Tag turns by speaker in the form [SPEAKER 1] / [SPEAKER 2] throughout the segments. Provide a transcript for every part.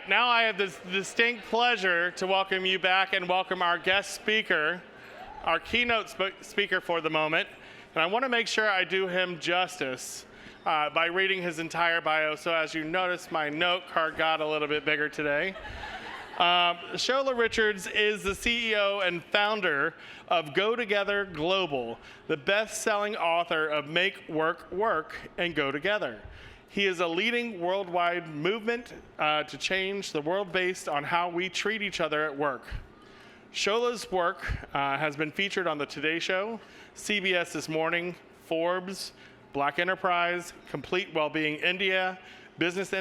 [SPEAKER 1] now I have this distinct pleasure to welcome you back and welcome our guest speaker, our keynote speaker for the moment. And I want to make sure I do him justice by reading his entire bio. So as you notice, my note card got a little bit bigger today. Shola Richards is the CEO and founder of Go Together Global, the best-selling author of Make Work Work and Go Together. He is a leading worldwide movement to change the world based on how we treat each other at work. Shola's work has been featured on The Today Show, CBS This Morning, Forbes, Black Enterprise, Complete Wellbeing India, Business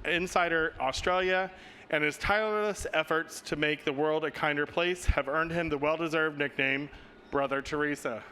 [SPEAKER 1] Insider Australia, and his tireless efforts to make the world a kinder place have earned him the well-deserved nickname, Brother Teresa.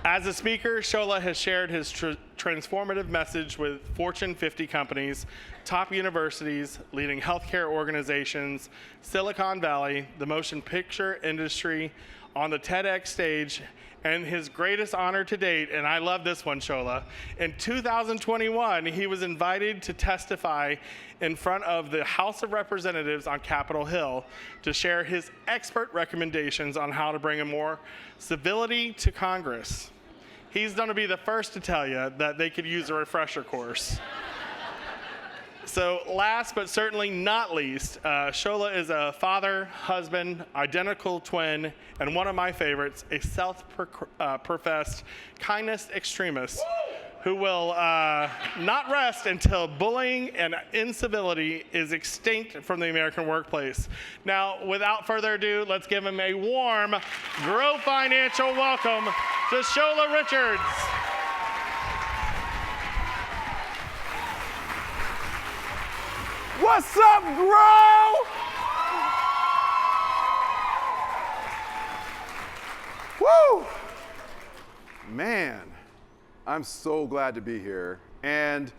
[SPEAKER 1] As a speaker, Shola has shared his transformative message with Fortune 50 companies, top universities, leading healthcare organizations, Silicon Valley, the motion picture industry, on the TEDx stage, and his greatest honor to date, and I love this one, Shola. In 2021, he was invited to testify in front of the House of Representatives on Capitol Hill to share his expert recommendations on how to bring more civility to Congress. He's going to be the first to tell you that they could use a refresher course. So last but certainly not least, Shola is a father, husband, identical twin, and one of my favorites, a self-professed kindness extremist who will not rest until bullying and incivility is extinct from the American workplace. Now, without further ado, let's give him a warm Grow Financial welcome to Shola Richards.
[SPEAKER 2] What's up, Grow? Woo! Man, I'm so glad to be here. And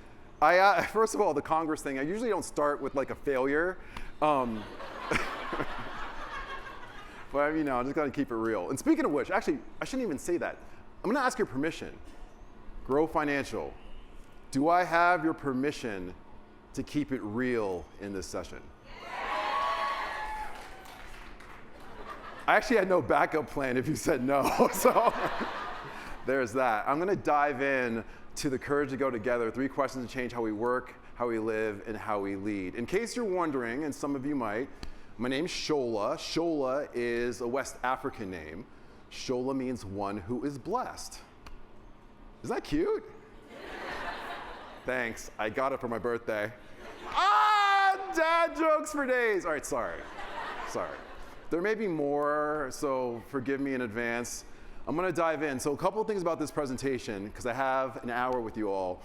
[SPEAKER 2] first of all, the Congress thing, I usually don't start with like a failure. But you know, I just gotta keep it real. And speaking of which, actually, I shouldn't even say that. I'm gonna ask your permission. Grow Financial, do I have your permission to keep it real in this session? I actually had no backup plan if you said no, so there's that. I'm gonna dive in to the Courage to Go Together, 3 questions to change how we work, how we live, and how we lead. In case you're wondering, and some of you might, my name's Shola. Shola is a West African name. Shola means one who is blessed. Isn't that cute? Thanks, I got it for my birthday. Dad jokes for days. All right, sorry. There may be more, so forgive me in advance. I'm gonna dive in. So a couple of things about this presentation, because I have an hour with you all,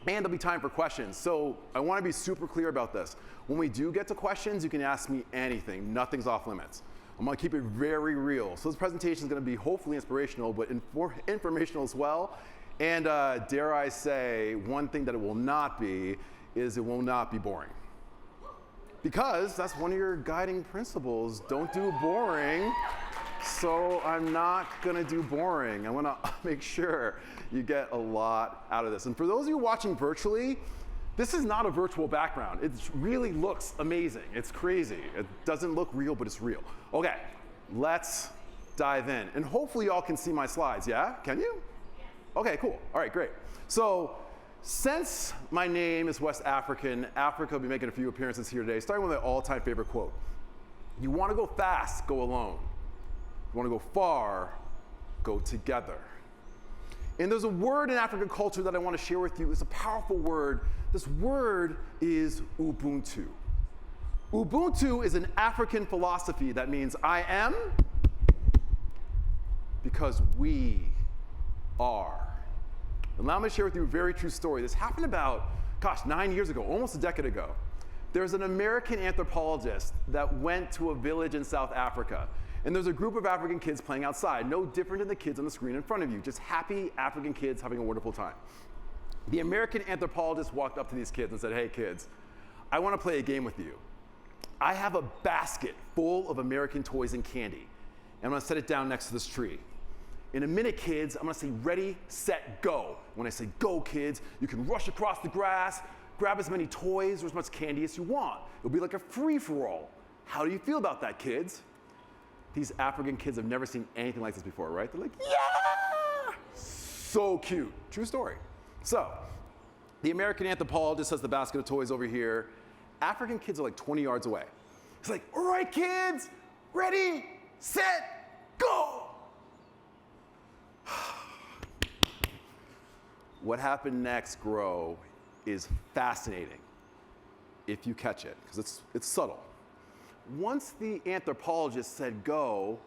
[SPEAKER 2] and there'll be time for questions. So I wanna be super clear about this. When we do get to questions, you can ask me anything. Nothing's off limits. I'm gonna keep it very real. So this presentation is gonna be hopefully inspirational, but informational as well. And dare I say, one thing that it will not be is it will not be boring. Because that's one of your guiding principles, don't do boring. So I'm not gonna do boring. I wanna make sure you get a lot out of this. And for those of you watching virtually, this is not a virtual background. It really looks amazing. It's crazy. It doesn't look real, but it's real. Okay, let's dive in. And hopefully y'all can see my slides, yeah? Can you? Okay, cool. All right, great. So since my name is West African, Africa will be making a few appearances here today, starting with my all-time favorite quote. You want to go fast, go alone. You want to go far, go together. And there's a word in African culture that I want to share with you. It's a powerful word. This word is Ubuntu. Ubuntu is an African philosophy that means I am because we are. Allow me to share with you a very true story. This happened about, 9 years ago, almost a decade ago. There's an American anthropologist that went to a village in South Africa. And there's a group of African kids playing outside, no different than the kids on the screen in front of you, just happy African kids having a wonderful time. The American anthropologist walked up to these kids and said, hey kids, I want to play a game with you. I have a basket full of American toys and candy, and I'm going to set it down next to this tree. In a minute, kids, I'm gonna say ready, set, go. When I say go, kids, you can rush across the grass, grab as many toys or as much candy as you want. It'll be like a free-for-all. How do you feel about that, kids? These African kids have never seen anything like this before, right? They're like, yeah! So cute. True story. So, the American anthropologist has the basket of toys over here. African kids are like 20 yards away. He's like, all right, kids, ready, set, go! What happened next, Grow, is fascinating if you catch it, because it's subtle. Once the anthropologist said go,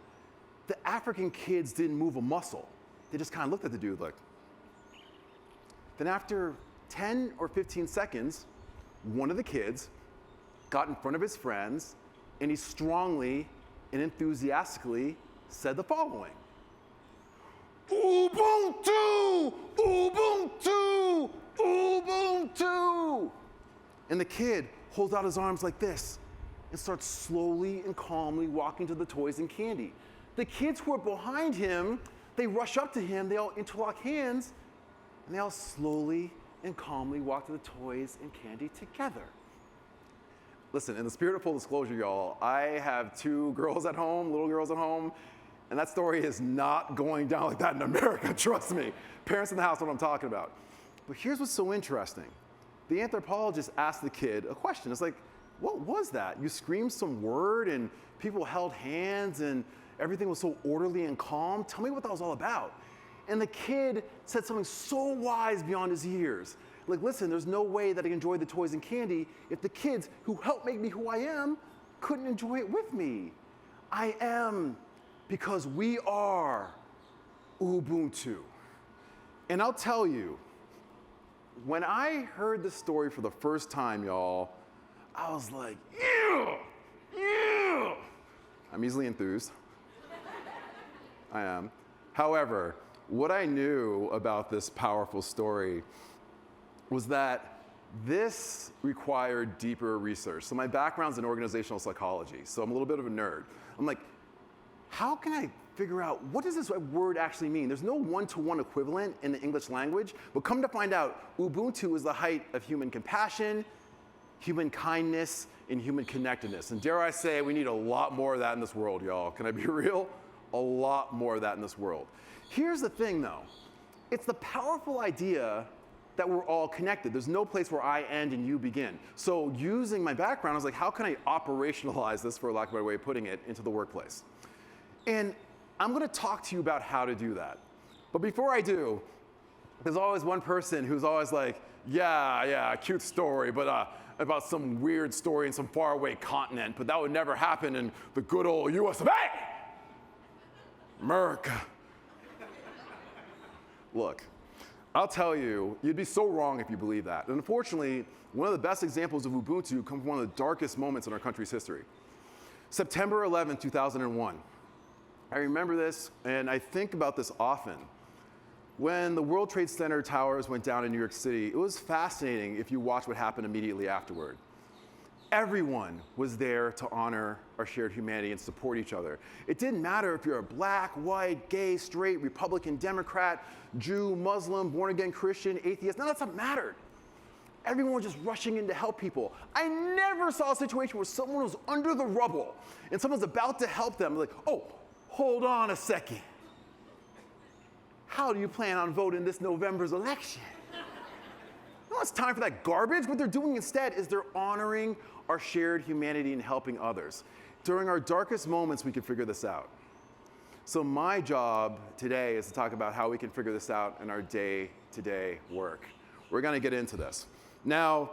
[SPEAKER 2] the African kids didn't move a muscle. They just kind of looked at the dude like. Then after 10 or 15 seconds, one of the kids got in front of his friends, and he strongly and enthusiastically said the following. Ubuntu! Ubuntu! Ubuntu! And the kid holds out his arms like this and starts slowly and calmly walking to the toys and candy. The kids who are behind him, they rush up to him, they all interlock hands, and they all slowly and calmly walk to the toys and candy together. Listen, in the spirit of full disclosure, y'all, I have 2 girls at home, little girls at home, and that story is not going down like that in America, trust me. Parents in the house know what I'm talking about. But here's what's so interesting. The anthropologist asked the kid a question. It's like, what was that? You screamed some word and people held hands and everything was so orderly and calm. Tell me what that was all about. And the kid said something so wise beyond his years. Like, listen, there's no way that I can enjoy the toys and candy if the kids who helped make me who I am couldn't enjoy it with me. I am, because we are Ubuntu. And I'll tell you, when I heard this story for the first time, y'all, I was like, yeah, yeah. I'm easily enthused. I am. However, what I knew about this powerful story was that this required deeper research. So my background's in organizational psychology, so I'm a little bit of a nerd. I'm like, how can I figure out what does this word actually mean? There's no one-to-one equivalent in the English language, but come to find out, Ubuntu is the height of human compassion, human kindness, and human connectedness. And dare I say, we need a lot more of that in this world, y'all. Can I be real? A lot more of that in this world. Here's the thing, though. It's the powerful idea that we're all connected. There's no place where I end and you begin. So using my background, I was like, how can I operationalize this, for lack of a better way of putting it, into the workplace? And I'm gonna talk to you about how to do that. But before I do, there's always one person who's always like, yeah, cute story, but about some weird story in some faraway continent, but that would never happen in the good old US of A! America. Look, I'll tell you, you'd be so wrong if you believe that. And unfortunately, one of the best examples of Ubuntu comes from one of the darkest moments in our country's history. September 11, 2001. I remember this, and I think about this often. When the World Trade Center towers went down in New York City, it was fascinating if you watch what happened immediately afterward. Everyone was there to honor our shared humanity and support each other. It didn't matter if you're a black, white, gay, straight, Republican, Democrat, Jew, Muslim, born-again Christian, atheist, none of that stuff mattered. Everyone was just rushing in to help people. I never saw a situation where someone was under the rubble and someone's about to help them, like, oh, hold on a second. How do you plan on voting this November's election? No, it's time for that garbage. What they're doing instead is they're honoring our shared humanity and helping others. During our darkest moments, we can figure this out. So my job today is to talk about how we can figure this out in our day-to-day work. We're gonna get into this. Now,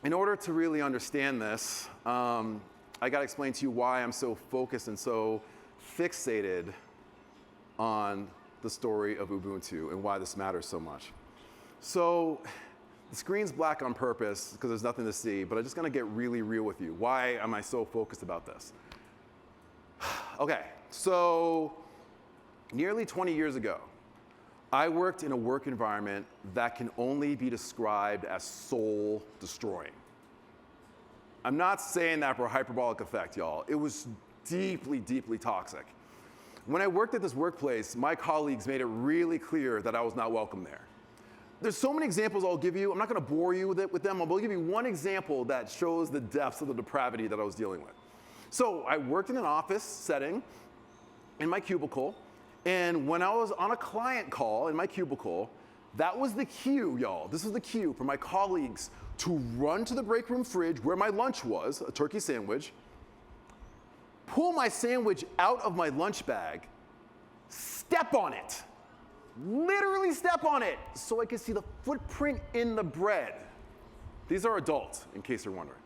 [SPEAKER 2] in order to really understand this, I gotta explain to you why I'm so focused and so fixated on the story of Ubuntu and why this matters so much. So the screen's black on purpose because there's nothing to see, but I'm just gonna get really real with you. Why am I so focused about this? Okay, so nearly 20 years ago, I worked in a work environment that can only be described as soul destroying. I'm not saying that for a hyperbolic effect, y'all. It was deeply, deeply toxic. When I worked at this workplace, my colleagues made it really clear that I was not welcome there. there's so many examples I'll give you. I'm not going to bore you with them. I'll give you one example that shows the depths of the depravity that I was dealing with. So I worked in an office setting in my cubicle, and when I was on a client call in my cubicle, that was the cue, y'all. This was the cue for my colleagues to run to the break room fridge where my lunch was, a turkey sandwich, pull my sandwich out of my lunch bag, step on it, literally step on it, so I could see the footprint in the bread. These are adults, in case you're wondering.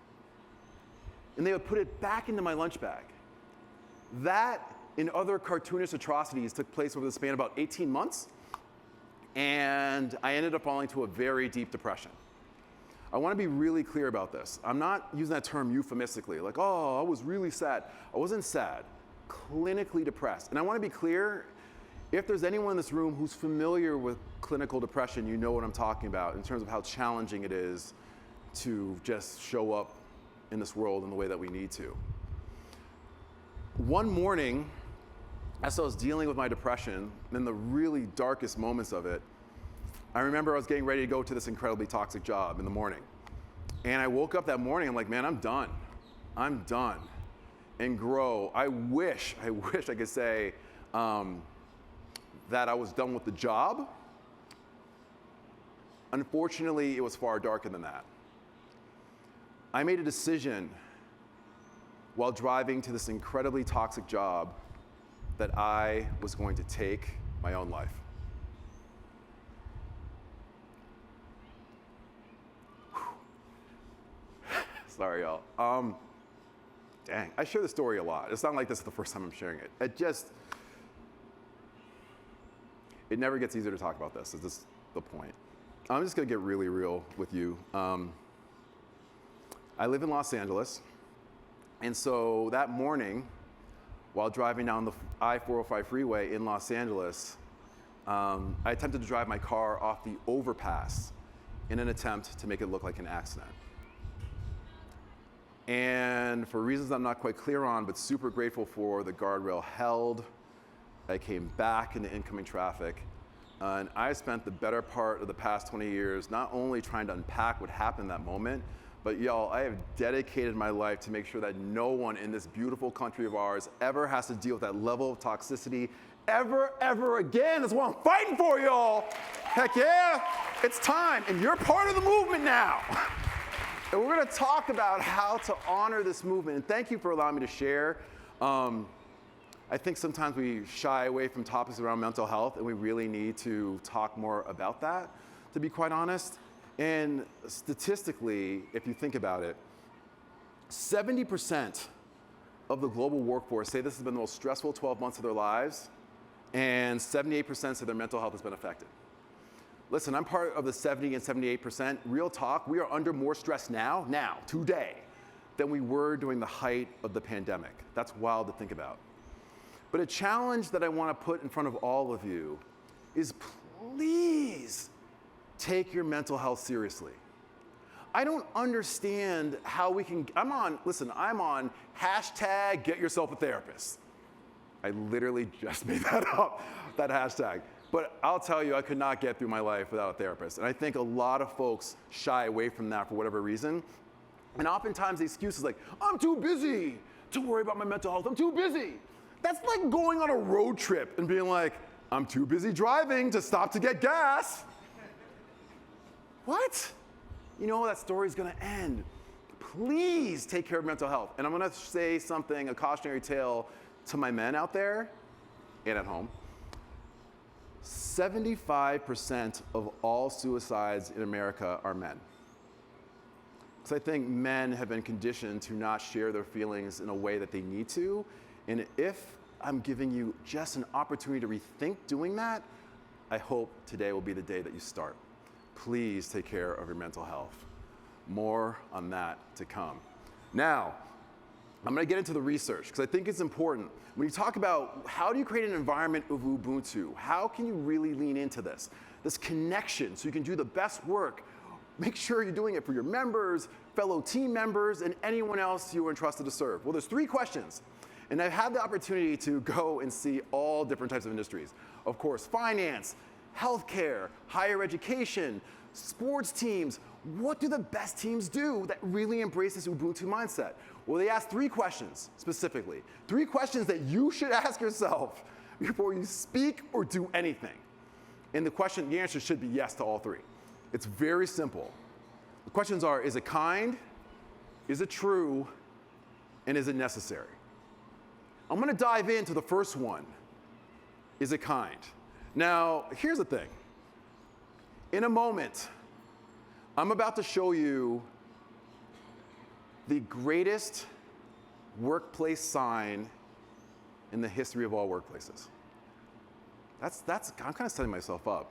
[SPEAKER 2] And they would put it back into my lunch bag. That and other cartoonish atrocities took place over the span of about 18 months, and I ended up falling into a very deep depression. I want to be really clear about this. I'm not using that term euphemistically, like, oh, I was really sad. I wasn't sad, clinically depressed. And I want to be clear, if there's anyone in this room who's familiar with clinical depression, you know what I'm talking about in terms of how challenging it is to just show up in this world in the way that we need to. One morning, as I was dealing with my depression, in the really darkest moments of it, I remember I was getting ready to go to this incredibly toxic job in the morning. And I woke up that morning, I'm like, man, I'm done. I'm done. And grow. I wish I could say that I was done with the job. Unfortunately, it was far darker than that. I made a decision while driving to this incredibly toxic job that I was going to take my own life. Sorry, y'all. Dang, I share the story a lot. It's not like this is the first time I'm sharing it. It never gets easier to talk about this. Is this the point? I'm just gonna get really real with you. I live in Los Angeles, and so that morning, while driving down the I-405 freeway in Los Angeles, I attempted to drive my car off the overpass in an attempt to make it look like an accident. And for reasons I'm not quite clear on, but super grateful for, the guardrail held. I came back into incoming traffic. And I spent the better part of the past 20 years not only trying to unpack what happened in that moment, but y'all, I have dedicated my life to make sure that no one in this beautiful country of ours ever has to deal with that level of toxicity ever again. That's what I'm fighting for, y'all. Heck yeah, it's time, and you're part of the movement now. And we're gonna talk about how to honor this movement, and thank you for allowing me to share. I think sometimes we shy away from topics around mental health, and we really need to talk more about that, to be quite honest. And statistically, if you think about it, 70% of the global workforce say this has been the most stressful 12 months of their lives, and 78% say their mental health has been affected. Listen, I'm part of the 70 and 78%. Real talk, we are under more stress now, today, than we were during the height of the pandemic. That's wild to think about. But a challenge that I want to put in front of all of you is please take your mental health seriously. I don't understand how we can, I'm on hashtag get yourself a therapist. I literally just made that up, that hashtag. But I'll tell you, I could not get through my life without a therapist. And I think a lot of folks shy away from that for whatever reason. And oftentimes the excuse is like, I'm too busy to worry about my mental health, I'm too busy. That's like going on a road trip and being like, I'm too busy driving to stop to get gas. What? You know, that story's gonna end. Please take care of mental health. And I'm gonna say something, a cautionary tale to my men out there and at home. 75% of all suicides in America are men. Because I think men have been conditioned to not share their feelings in a way that they need to. And if I'm giving you just an opportunity to rethink doing that, I hope today will be the day that you start. Please take care of your mental health. More on that to come. Now, I'm gonna get into the research because I think it's important. When you talk about how do you create an environment of Ubuntu, how can you really lean into this connection so you can do the best work? Make sure you're doing it for your members, fellow team members, and anyone else you are entrusted to serve. Well, there's 3 questions. And I've had the opportunity to go and see all different types of industries. Of course, finance, healthcare, higher education, sports teams. What do the best teams do that really embrace this Ubuntu mindset? Well, they ask 3 questions specifically. 3 questions that you should ask yourself before you speak or do anything. And the answer should be yes to all 3. It's very simple. The questions are, is it kind? Is it true? And is it necessary? I'm going to dive into the first one. Is it kind? Now, here's the thing. In a moment, I'm about to show you the greatest workplace sign in the history of all workplaces. I'm kind of setting myself up.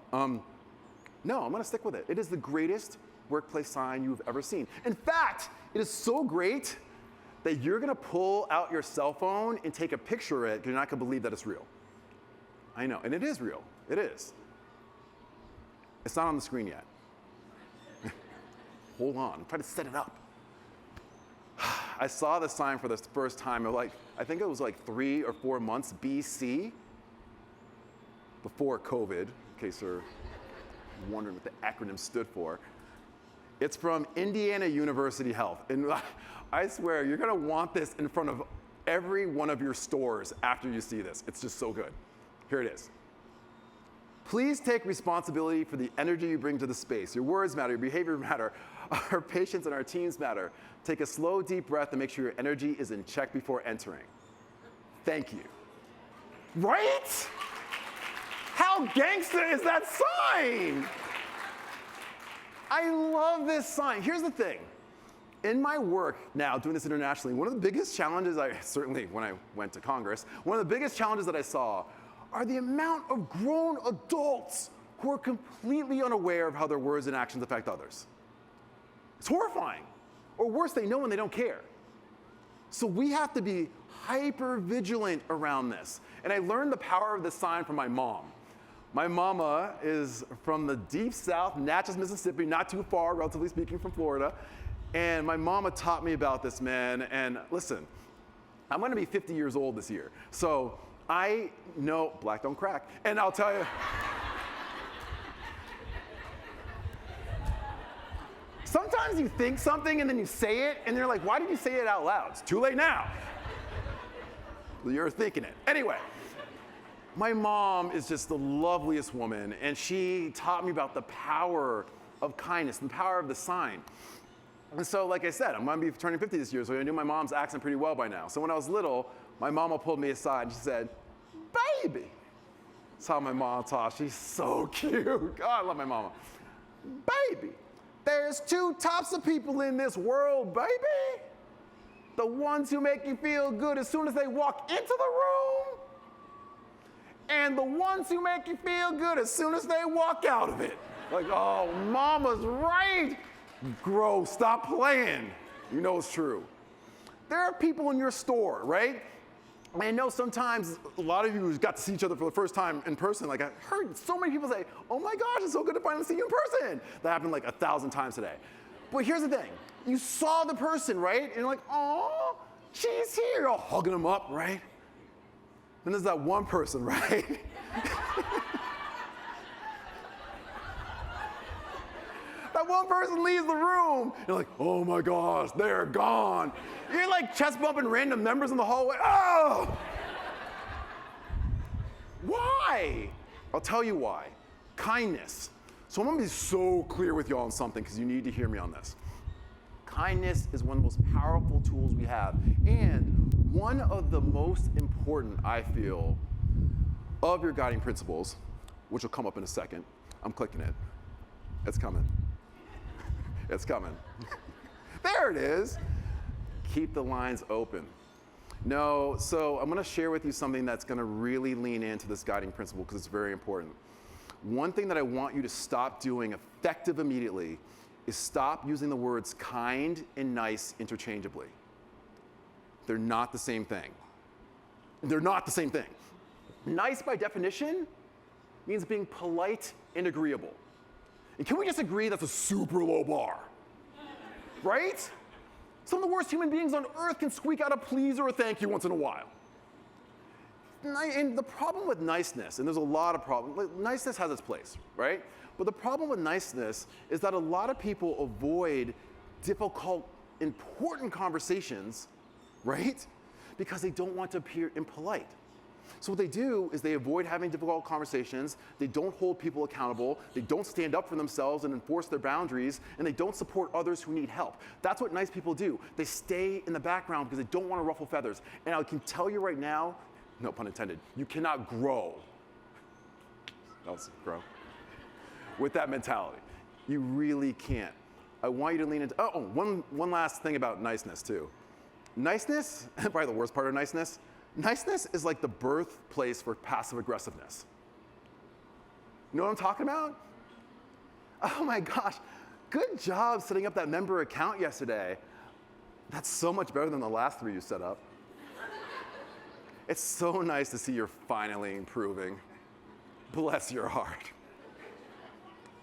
[SPEAKER 2] No, I'm going to stick with it. It is the greatest workplace sign you've ever seen. In fact, it is so great that you're going to pull out your cell phone and take a picture of it because you're not going to believe that it's real. I know, and it is real. It is. It's not on the screen yet. Hold on, I'm trying to set it up. I saw the sign for the first time, I think it was like 3 or 4 months BC, before COVID, in case you're wondering what the acronym stood for. It's from Indiana University Health. And I swear, you're going to want this in front of every one of your stores after you see this. It's just so good. Here it is. Please take responsibility for the energy you bring to the space. Your words matter, your behavior matter, our patients and our teams matter. Take a slow, deep breath and make sure your energy is in check before entering. Thank you. Right? How gangster is that sign? I love this sign. Here's the thing. In my work now, doing this internationally, one of the biggest challenges certainly when I went to Congress, one of the biggest challenges that I saw are the amount of grown adults who are completely unaware of how their words and actions affect others. It's horrifying. Or worse, they know and they don't care. So we have to be hyper vigilant around this. And I learned the power of this sign from my mom. My mama is from the deep south, Natchez, Mississippi, not too far, relatively speaking, from Florida. And my mama taught me about this, man. And listen, I'm going to be 50 years old this year. So I know black don't crack. And I'll tell you, sometimes you think something and then you say it, and they're like, why did you say it out loud? It's too late now. You're thinking it. Anyway, my mom is just the loveliest woman, and she taught me about the power of kindness and the power of the sign. And so, like I said, I'm going to be turning 50 this year, so I knew my mom's accent pretty well by now. So when I was little, my mama pulled me aside and she said, baby. That's how my mom talks. She's so cute. God, I love my mama. Baby, there's 2 types of people in this world, baby. The ones who make you feel good as soon as they walk into the room, and the ones who make you feel good as soon as they walk out of it. Like, oh, mama's right. Gross, stop playing. You know it's true. There are people in your store, right? I know sometimes a lot of you got to see each other for the first time in person. Like I heard so many people say, oh my gosh, it's so good to finally see you in person. That happened like 1,000 times today. But here's the thing. You saw the person, right? And you're like, oh, she's here. You're all hugging them up, right? Then there's that one person, right? That one person leaves the room. You're like, oh my gosh, they're gone. You're like chest bumping random members in the hallway. Oh! Why? I'll tell you why. Kindness. So I'm gonna be so clear with y'all on something because you need to hear me on this. Kindness is one of the most powerful tools we have, and one of the most important, I feel, of your guiding principles, which will come up in a second. I'm clicking it. It's coming. It's coming. There it is. Keep the lines open. No, so I'm going to share with you something that's going to really lean into this guiding principle because it's very important. One thing that I want you to stop doing effective immediately is stop using the words kind and nice interchangeably. They're not the same thing. They're not the same thing. Nice by definition means being polite and agreeable. And can we just agree that's a super low bar? Right? Some of the worst human beings on earth can squeak out a please or a thank you once in a while. And the problem with niceness, and there's a lot of problems, like, niceness has its place, right? But the problem with niceness is that a lot of people avoid difficult, important conversations, right? Because they don't want to appear impolite. So what they do is they avoid having difficult conversations, they don't hold people accountable, they don't stand up for themselves and enforce their boundaries, and they don't support others who need help. That's what nice people do. They stay in the background because they don't want to ruffle feathers. And I can tell you right now, no pun intended, you cannot grow. Grow. With that mentality. You really can't. I want you to lean into, one last thing about niceness too. Niceness, probably the worst part of niceness is like the birthplace for passive aggressiveness. You know what I'm talking about? Oh my gosh, good job setting up that member account yesterday. That's so much better than the last 3 you set up. It's so nice to see you're finally improving. Bless your heart.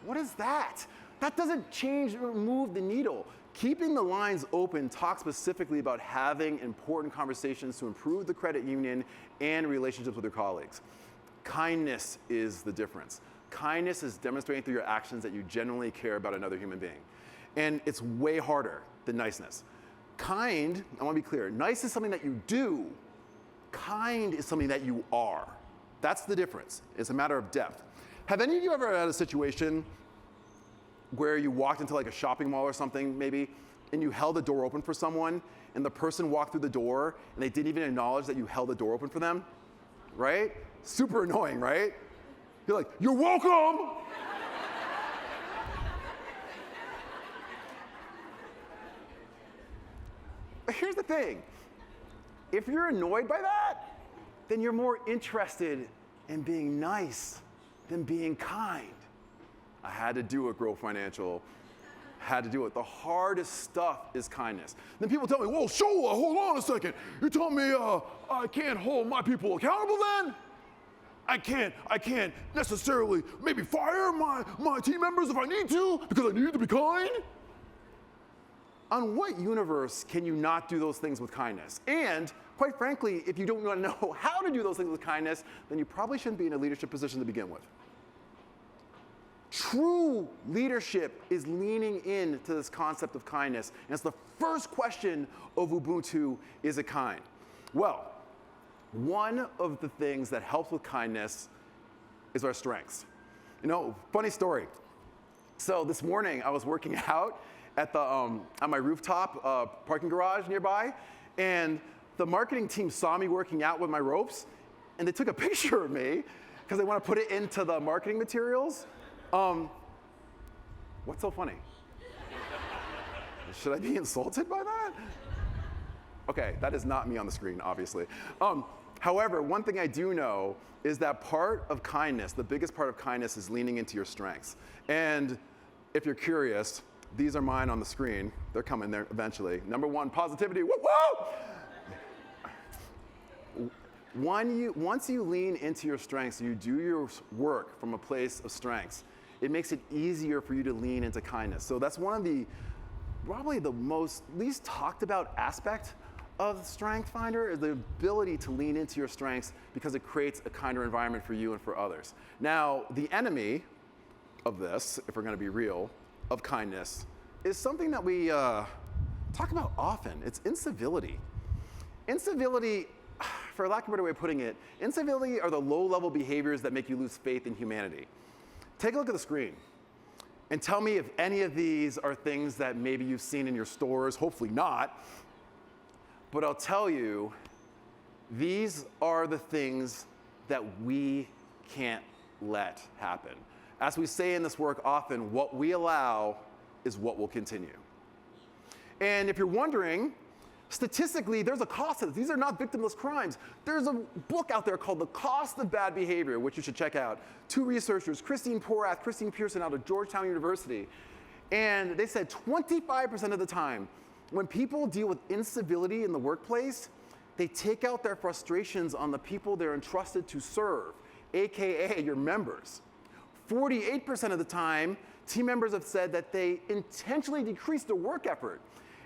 [SPEAKER 2] What is that? That doesn't change or move the needle. Keeping the lines open talks specifically about having important conversations to improve the credit union and relationships with your colleagues. Kindness is the difference. Kindness is demonstrating through your actions that you genuinely care about another human being. And it's way harder than niceness. Kind, I want to be clear, nice is something that you do. Kind is something that you are. That's the difference. It's a matter of depth. Have any of you ever had a situation where you walked into like a shopping mall or something maybe, and you held the door open for someone, and the person walked through the door, and they didn't even acknowledge that you held the door open for them, right? Super annoying, right? You're like, you're welcome! But here's the thing. If you're annoyed by that, then you're more interested in being nice than being kind. I had to do it, Grow Financial. Had to do it. The hardest stuff is kindness. Then people tell me, whoa, Shola, hold on a second. You're telling me I can't hold my people accountable then? I can't necessarily maybe fire my team members if I need to because I need to be kind? On what universe can you not do those things with kindness? And quite frankly, if you don't want to know how to do those things with kindness, then you probably shouldn't be in a leadership position to begin with. True leadership is leaning into this concept of kindness. And it's the first question of Ubuntu, is it kind? Well, one of the things that helps with kindness is our strengths. You know, funny story. So this morning I was working out at my rooftop parking garage nearby, and the marketing team saw me working out with my ropes, and they took a picture of me because they want to put it into the marketing materials. What's so funny? Should I be insulted by that? Okay, that is not me on the screen, obviously. However, one thing I do know is that part of kindness, the biggest part of kindness, is leaning into your strengths. And if you're curious, these are mine on the screen. They're coming there eventually. Number 1, positivity. Woo woo! Once you lean into your strengths, you do your work from a place of strengths, it makes it easier for you to lean into kindness. So that's one of the, probably the least talked about aspect of Strength Finder is the ability to lean into your strengths because it creates a kinder environment for you and for others. Now, the enemy of this, if we're going to be real, of kindness, is something that we talk about often. It's incivility. Incivility, for lack of a better way of putting it, incivility are the low-level behaviors that make you lose faith in humanity. Take a look at the screen and tell me if any of these are things that maybe you've seen in your stores, hopefully not. But I'll tell you, these are the things that we can't let happen. As we say in this work often, what we allow is what will continue. And if you're wondering, statistically, there's a cost to this. These are not victimless crimes. There's a book out there called The Cost of Bad Behavior, which you should check out. 2 researchers, Christine Porath, Christine Pearson out of Georgetown University. And they said 25% of the time, when people deal with incivility in the workplace, they take out their frustrations on the people they're entrusted to serve, AKA your members. 48% of the time, team members have said that they intentionally decrease their work effort.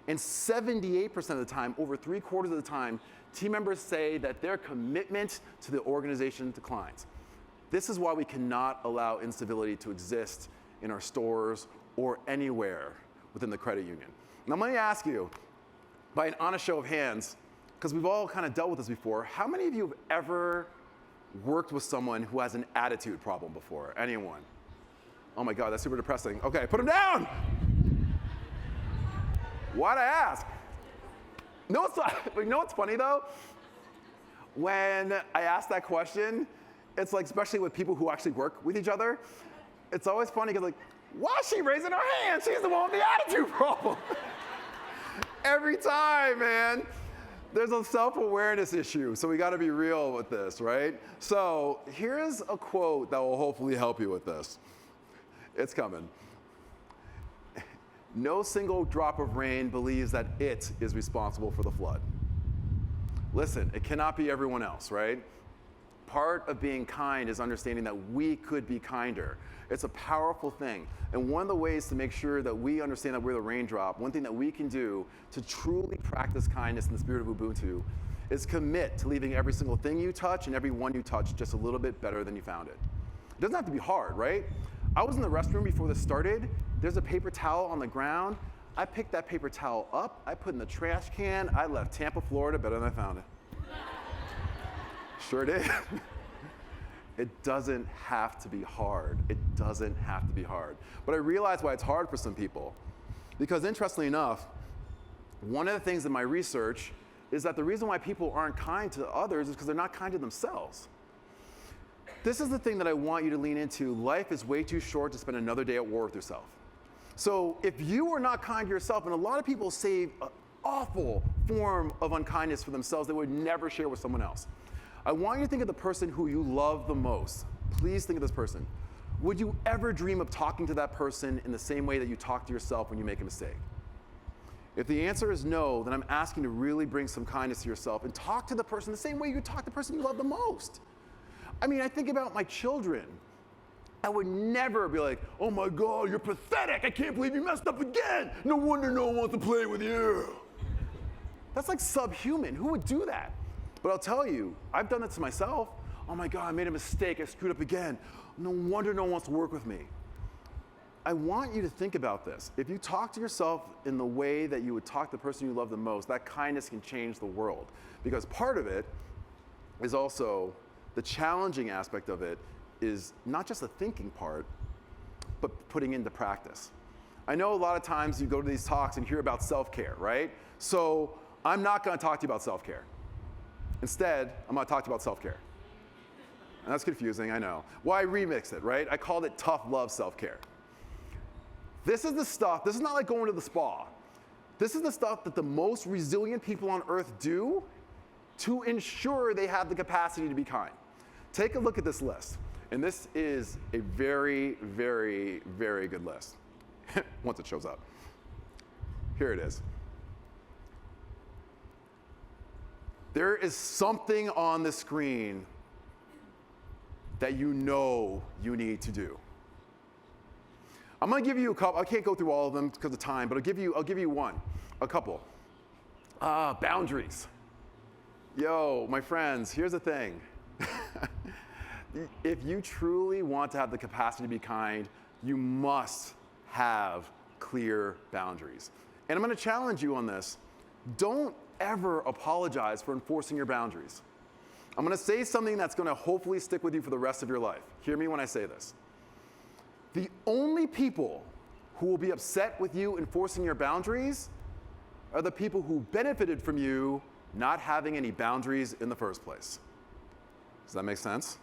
[SPEAKER 2] And 78% of the time, over 3/4 of the time, team members say that their commitment to the organization declines. This is why we cannot allow incivility to exist in our stores or anywhere within the credit union. Now let me ask you, by an honest show of hands, because we've all kind of dealt with this before, how many of you have ever worked with someone who has an attitude problem before? Anyone? Oh my God, that's super depressing. Okay, put them down! Why'd I ask? You know what's funny though? When I ask that question, it's like, especially with people who actually work with each other, it's always funny because like, why is she raising her hand? She's the one with the attitude problem. Every time, man. There's a self-awareness issue, so we gotta be real with this, right? So here's a quote that will hopefully help you with this. It's coming. No single drop of rain believes that it is responsible for the flood. Listen, it cannot be everyone else, right? Part of being kind is understanding that we could be kinder. It's a powerful thing. And one of the ways to make sure that we understand that we're the raindrop, one thing that we can do to truly practice kindness in the spirit of Ubuntu is commit to leaving every single thing you touch and every one you touch just a little bit better than you found it. It doesn't have to be hard, right? I was in the restroom before this started. There's a paper towel on the ground. I picked that paper towel up, I put it in the trash can, I left Tampa, Florida better than I found it. Sure did. It doesn't have to be hard. It doesn't have to be hard. But I realize why it's hard for some people. Because interestingly enough, one of the things in my research is that the reason why people aren't kind to others is because they're not kind to themselves. This is the thing that I want you to lean into. Life is way too short to spend another day at war with yourself. So if you are not kind to yourself, and a lot of people save an awful form of unkindness for themselves they would never share with someone else. I want you to think of the person who you love the most. Please think of this person. Would you ever dream of talking to that person in the same way that you talk to yourself when you make a mistake? If the answer is no, then I'm asking you to really bring some kindness to yourself and talk to the person the same way you talk to the person you love the most. I mean, I think about my children. I would never be like, oh my God, you're pathetic. I can't believe you messed up again. No wonder no one wants to play with you. That's like subhuman. Who would do that? But I'll tell you, I've done that to myself. Oh my God, I made a mistake. I screwed up again. No wonder no one wants to work with me. I want you to think about this. If you talk to yourself in the way that you would talk to the person you love the most, that kindness can change the world. Because part of it is also, the challenging aspect of it is not just the thinking part, but putting into practice. I know a lot of times you go to these talks and hear about self-care, right? So I'm not gonna talk to you about self-care. Instead, I'm gonna talk to you about self-care. And that's confusing, I know. Well, I remixed it, right? I called it tough love self-care. This is the stuff, this is not like going to the spa. This is the stuff that the most resilient people on earth do to ensure they have the capacity to be kind. Take a look at this list. And this is a very, very, very good list. Once it shows up. Here it is. There is something on the screen that you know you need to do. I'm gonna give you a couple. I can't go through all of them because of time, but I'll give you one, a couple. Boundaries. Yo, my friends, here's the thing. If you truly want to have the capacity to be kind, you must have clear boundaries. And I'm gonna challenge you on this. Don't ever apologize for enforcing your boundaries. I'm gonna say something that's gonna hopefully stick with you for the rest of your life. Hear me when I say this. The only people who will be upset with you enforcing your boundaries are the people who benefited from you not having any boundaries in the first place. Does that make sense?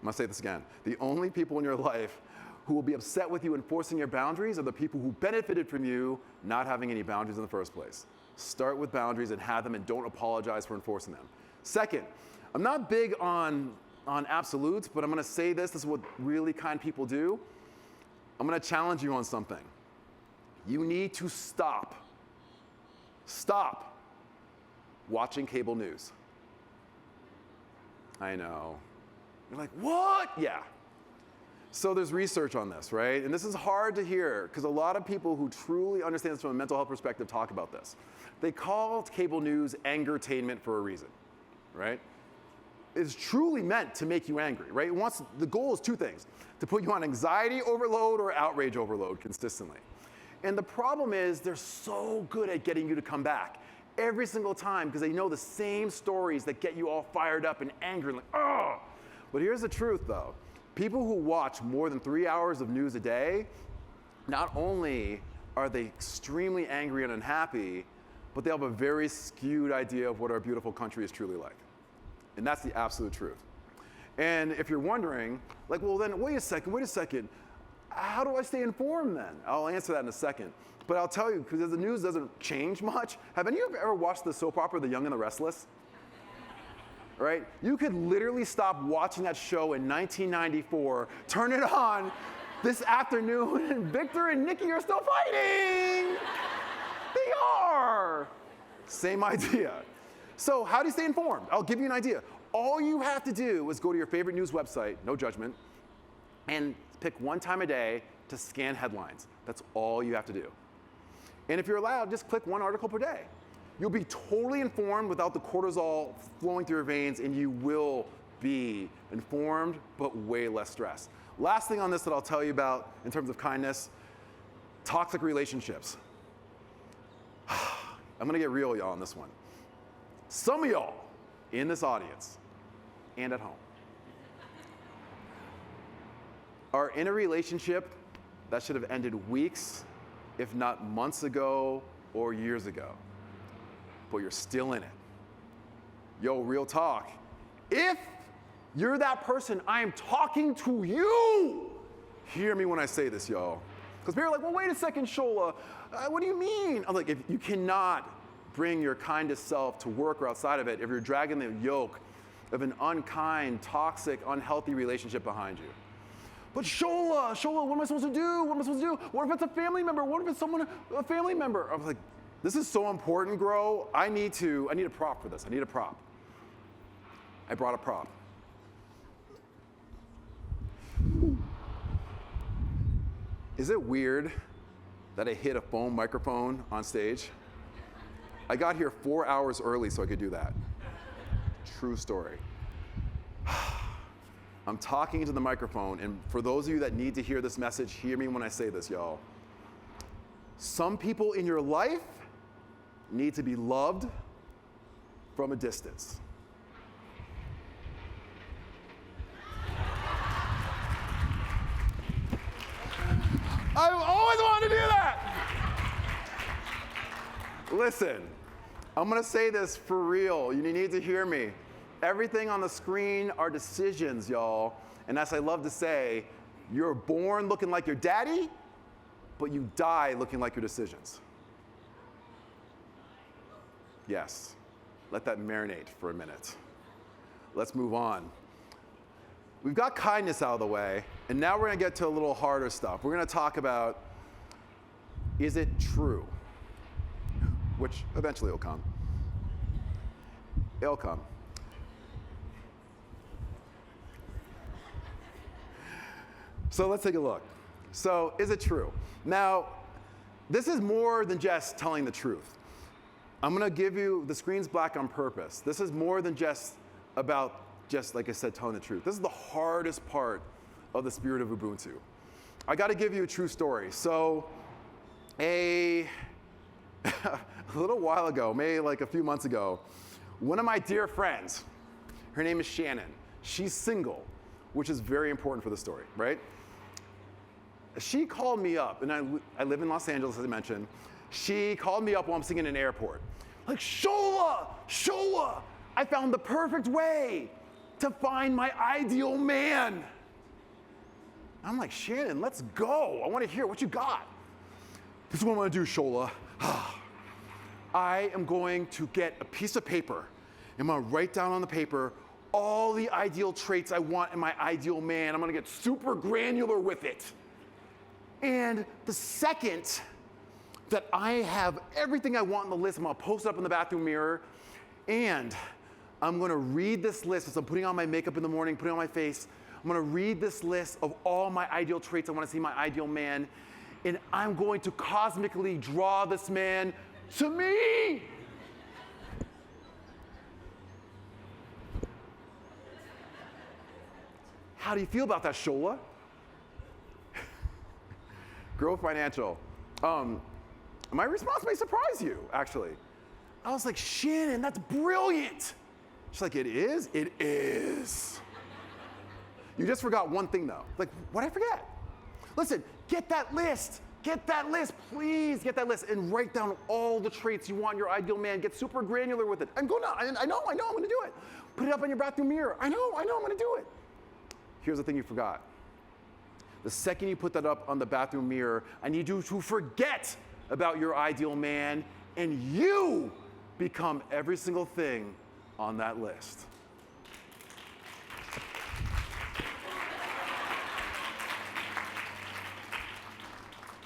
[SPEAKER 2] I'm gonna say this again. The only people in your life who will be upset with you enforcing your boundaries are the people who benefited from you not having any boundaries in the first place. Start with boundaries and have them, and don't apologize for enforcing them. Second, I'm not big on absolutes, but I'm gonna say this is what really kind people do. I'm gonna challenge you on something. You need to stop watching cable news. I know. You're like, what? Yeah. So there's research on this, right? And this is hard to hear because a lot of people who truly understand this from a mental health perspective talk about this. They call cable news angertainment for a reason, right? It's truly meant to make you angry, right? The goal is two things: to put you on anxiety overload or outrage overload consistently. And the problem is they're so good at getting you to come back every single time because they know the same stories that get you all fired up and angry, like, oh! But here's the truth, though. People who watch more than 3 hours of news a day, not only are they extremely angry and unhappy, but they have a very skewed idea of what our beautiful country is truly like. And that's the absolute truth. And if you're wondering, like, well then, wait a second, how do I stay informed then? I'll answer that in a second. But I'll tell you, because the news doesn't change much. Have any of you ever watched the soap opera, The Young and the Restless? Right? You could literally stop watching that show in 1994, turn it on this afternoon, and Victor and Nikki are still fighting. They are. Same idea. So how do you stay informed? I'll give you an idea. All you have to do is go to your favorite news website, no judgment, and pick one time a day to scan headlines. That's all you have to do. And if you're allowed, just click one article per day. You'll be totally informed without the cortisol flowing through your veins, and you will be informed, but way less stressed. Last thing on this that I'll tell you about in terms of kindness, toxic relationships. I'm gonna get real, y'all, on this one. Some of y'all in this audience and at home are in a relationship that should have ended weeks, if not months ago or years ago. But you're still in it. Yo, real talk. If you're that person, I am talking to you. Hear me when I say this, y'all. Because people are like, well, wait a second, Shola. What do you mean? I'm like, if you cannot bring your kindest self to work or outside of it if you're dragging the yoke of an unkind, toxic, unhealthy relationship behind you. But Shola, what am I supposed to do? What am I supposed to do? What if it's a family member? What if it's a family member? I was like, this is so important, Grow. I need a prop for this. I need a prop. I brought a prop. Is it weird that I hit a foam microphone on stage? I got here 4 hours early so I could do that. True story. I'm talking into the microphone, and for those of you that need to hear this message, hear me when I say this, y'all. Some people in your life need to be loved from a distance. I've always wanted to do that. Listen, I'm gonna say this for real. You need to hear me. Everything on the screen are decisions, y'all. And as I love to say, you're born looking like your daddy, but you die looking like your decisions. Yes, let that marinate for a minute. Let's move on. We've got kindness out of the way, and now we're gonna get to a little harder stuff. We're gonna talk about, is it true? Which eventually will come. It'll come. So let's take a look. So is it true? Now, this is more than just telling the truth. I'm gonna give you, the screen's black on purpose. This is more than just about, like I said, telling the truth. This is the hardest part of the spirit of Ubuntu. I gotta give you a true story. So a little while ago, maybe like a few months ago, one of my dear friends, her name is Shannon. She's single, which is very important for the story, right? She called me up, and I live in Los Angeles, as I mentioned. She called me up while I'm sitting in an airport. Like, Shola, I found the perfect way to find my ideal man. I'm like, Shannon, let's go. I want to hear what you got. This is what I'm going to do, Shola. I am going to get a piece of paper. I'm going to write down on the paper all the ideal traits I want in my ideal man. I'm going to get super granular with it. And the second that I have everything I want on the list, I'm gonna post it up in the bathroom mirror, and I'm gonna read this list as I'm putting on my makeup in the morning, putting on my face. I'm gonna read this list of all my ideal traits I wanna see in my ideal man, and I'm going to cosmically draw this man to me. How do you feel about that, Shola? Grow Financial. My response may surprise you, actually. I was like, Shannon, that's brilliant. She's like, it is? It is. You just forgot one thing, though. Like, what'd I forget? Listen, get that list. Get that list. Please get that list and write down all the traits you want in your ideal man. Get super granular with it. And go now. I know, I'm going to do it. Put it up on your bathroom mirror. I know, I'm going to do it. Here's the thing you forgot. The second you put that up on the bathroom mirror, I need you to forget about your ideal man, and you become every single thing on that list.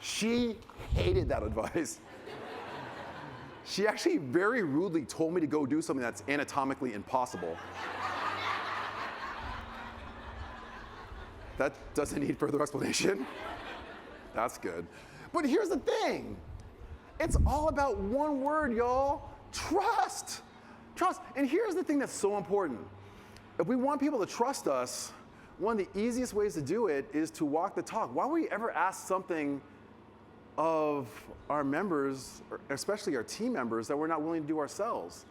[SPEAKER 2] She hated that advice. She actually very rudely told me to go do something that's anatomically impossible. That doesn't need further explanation. That's good. But here's the thing. It's all about one word, y'all. Trust. Trust. And here's the thing that's so important. If we want people to trust us, one of the easiest ways to do it is to walk the talk. Why would we ever ask something of our members, especially our team members, that we're not willing to do ourselves?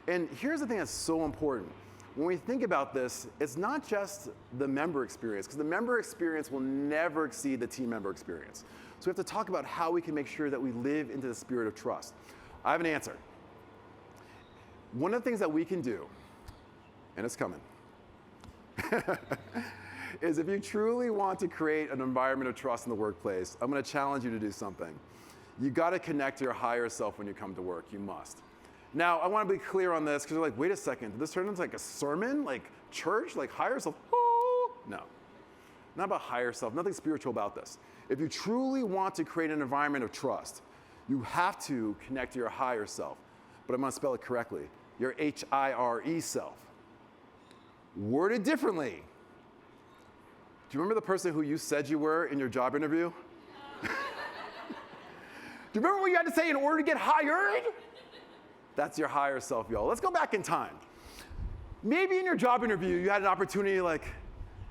[SPEAKER 2] And here's the thing that's so important. When we think about this, it's not just the member experience, because the member experience will never exceed the team member experience. So we have to talk about how we can make sure that we live into the spirit of trust. I have an answer. One of the things that we can do, and it's coming, is if you truly want to create an environment of trust in the workplace, I'm going to challenge you to do something. You got to connect to your higher self when you come to work. You must. Now, I want to be clear on this, because you're like, wait a second, did this turn into like a sermon, like church, like higher self? Oh, no. Not about higher self, nothing spiritual about this. If you truly want to create an environment of trust, you have to connect to your higher self. But I'm going to spell it correctly, your H-I-R-E self. Worded differently. Do you remember the person who you said you were in your job interview? Do you remember what you had to say in order to get hired? That's your higher self, y'all. Let's go back in time. Maybe in your job interview, you had an opportunity like,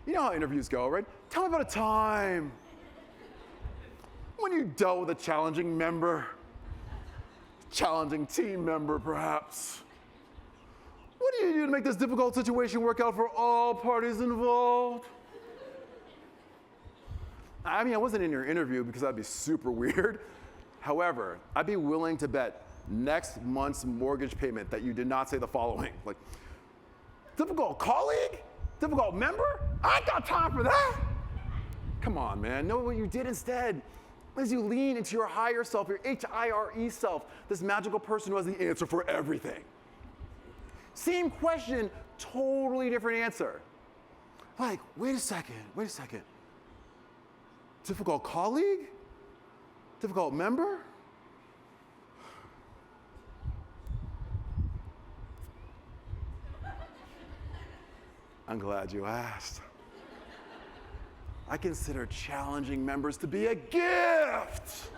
[SPEAKER 2] you know how interviews go, right? Tell me about a time when you dealt with a challenging member, challenging team member, perhaps. What do you do to make this difficult situation work out for all parties involved? I mean, I wasn't in your interview because that'd be super weird. However, I'd be willing to bet next month's mortgage payment that you did not say the following. Like, difficult colleague? Difficult member? I ain't got time for that. Come on, man. No, what you did instead is you lean into your higher self, your H-I-R-E self, this magical person who has the answer for everything. Same question, totally different answer. Like, wait a second. Difficult colleague? Difficult member? I'm glad you asked. I consider challenging members to be a gift.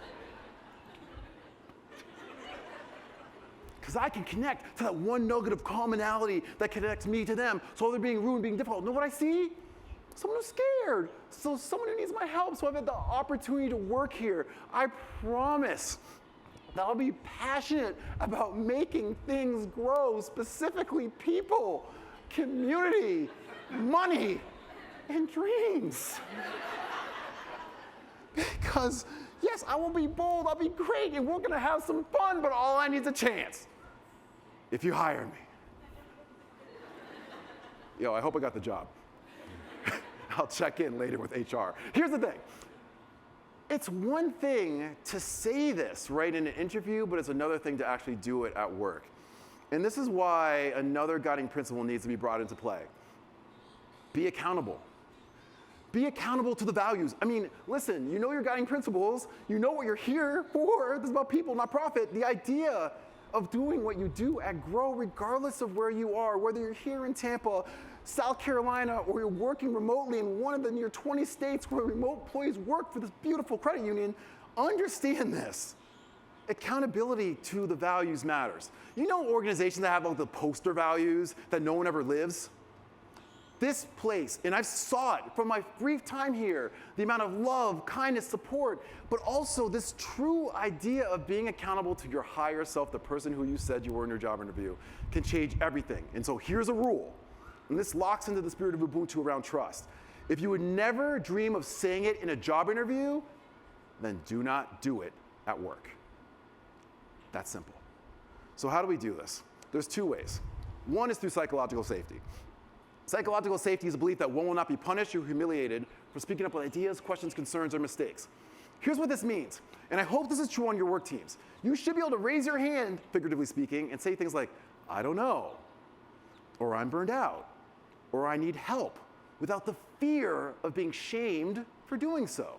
[SPEAKER 2] Because I can connect to that one nugget of commonality that connects me to them. So they're being rude, being difficult. Know what I see? Someone who's scared. So someone who needs my help. So I've had the opportunity to work here. I promise that I'll be passionate about making things grow, specifically people, community, money, and dreams. Because, yes, I will be bold, I'll be great, and we're gonna have some fun, but all I need is a chance. If you hire me. Yo, I hope I got the job. I'll check in later with HR. Here's the thing. It's one thing to say this, right, in an interview, but it's another thing to actually do it at work. And this is why another guiding principle needs to be brought into play. Be accountable. Be accountable to the values. I mean, listen, you know your guiding principles. You know what you're here for. This is about people, not profit. The idea of doing what you do at Grow, regardless of where you are, whether you're here in Tampa, South Carolina, or you're working remotely in one of the near 20 states where remote employees work for this beautiful credit union, understand this. Accountability to the values matters. You know organizations that have like the poster values that no one ever lives? This place, and I saw it from my brief time here, the amount of love, kindness, support, but also this true idea of being accountable to your higher self, the person who you said you were in your job interview, can change everything. And so here's a rule, and this locks into the spirit of Ubuntu around trust. If you would never dream of saying it in a job interview, then do not do it at work. That's simple. So how do we do this? There's two ways. One is through psychological safety. Psychological safety is a belief that one will not be punished or humiliated for speaking up on ideas, questions, concerns, or mistakes. Here's what this means, and I hope this is true on your work teams. You should be able to raise your hand, figuratively speaking, and say things like, I don't know, or I'm burned out, or I need help, without the fear of being shamed for doing so.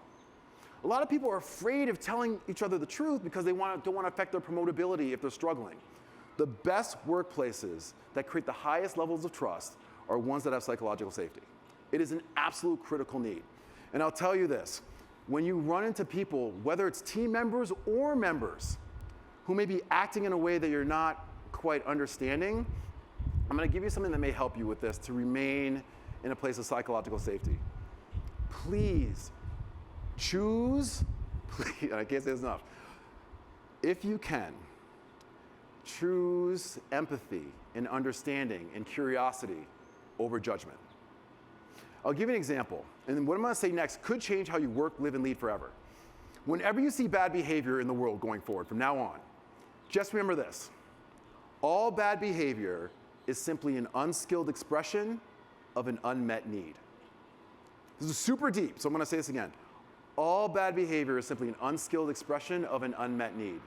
[SPEAKER 2] A lot of people are afraid of telling each other the truth because they don't want to affect their promotability if they're struggling. The best workplaces that create the highest levels of trust are ones that have psychological safety. It is an absolute critical need. And I'll tell you this, when you run into people, whether it's team members or members, who may be acting in a way that you're not quite understanding, I'm gonna give you something that may help you with this to remain in a place of psychological safety. Please choose, I can't say this enough, if you can, choose empathy and understanding and curiosity over judgment. I'll give you an example, and what I'm gonna say next could change how you work, live, and lead forever. Whenever you see bad behavior in the world going forward from now on, just remember this. All bad behavior is simply an unskilled expression of an unmet need. This is super deep, so I'm gonna say this again. All bad behavior is simply an unskilled expression of an unmet need.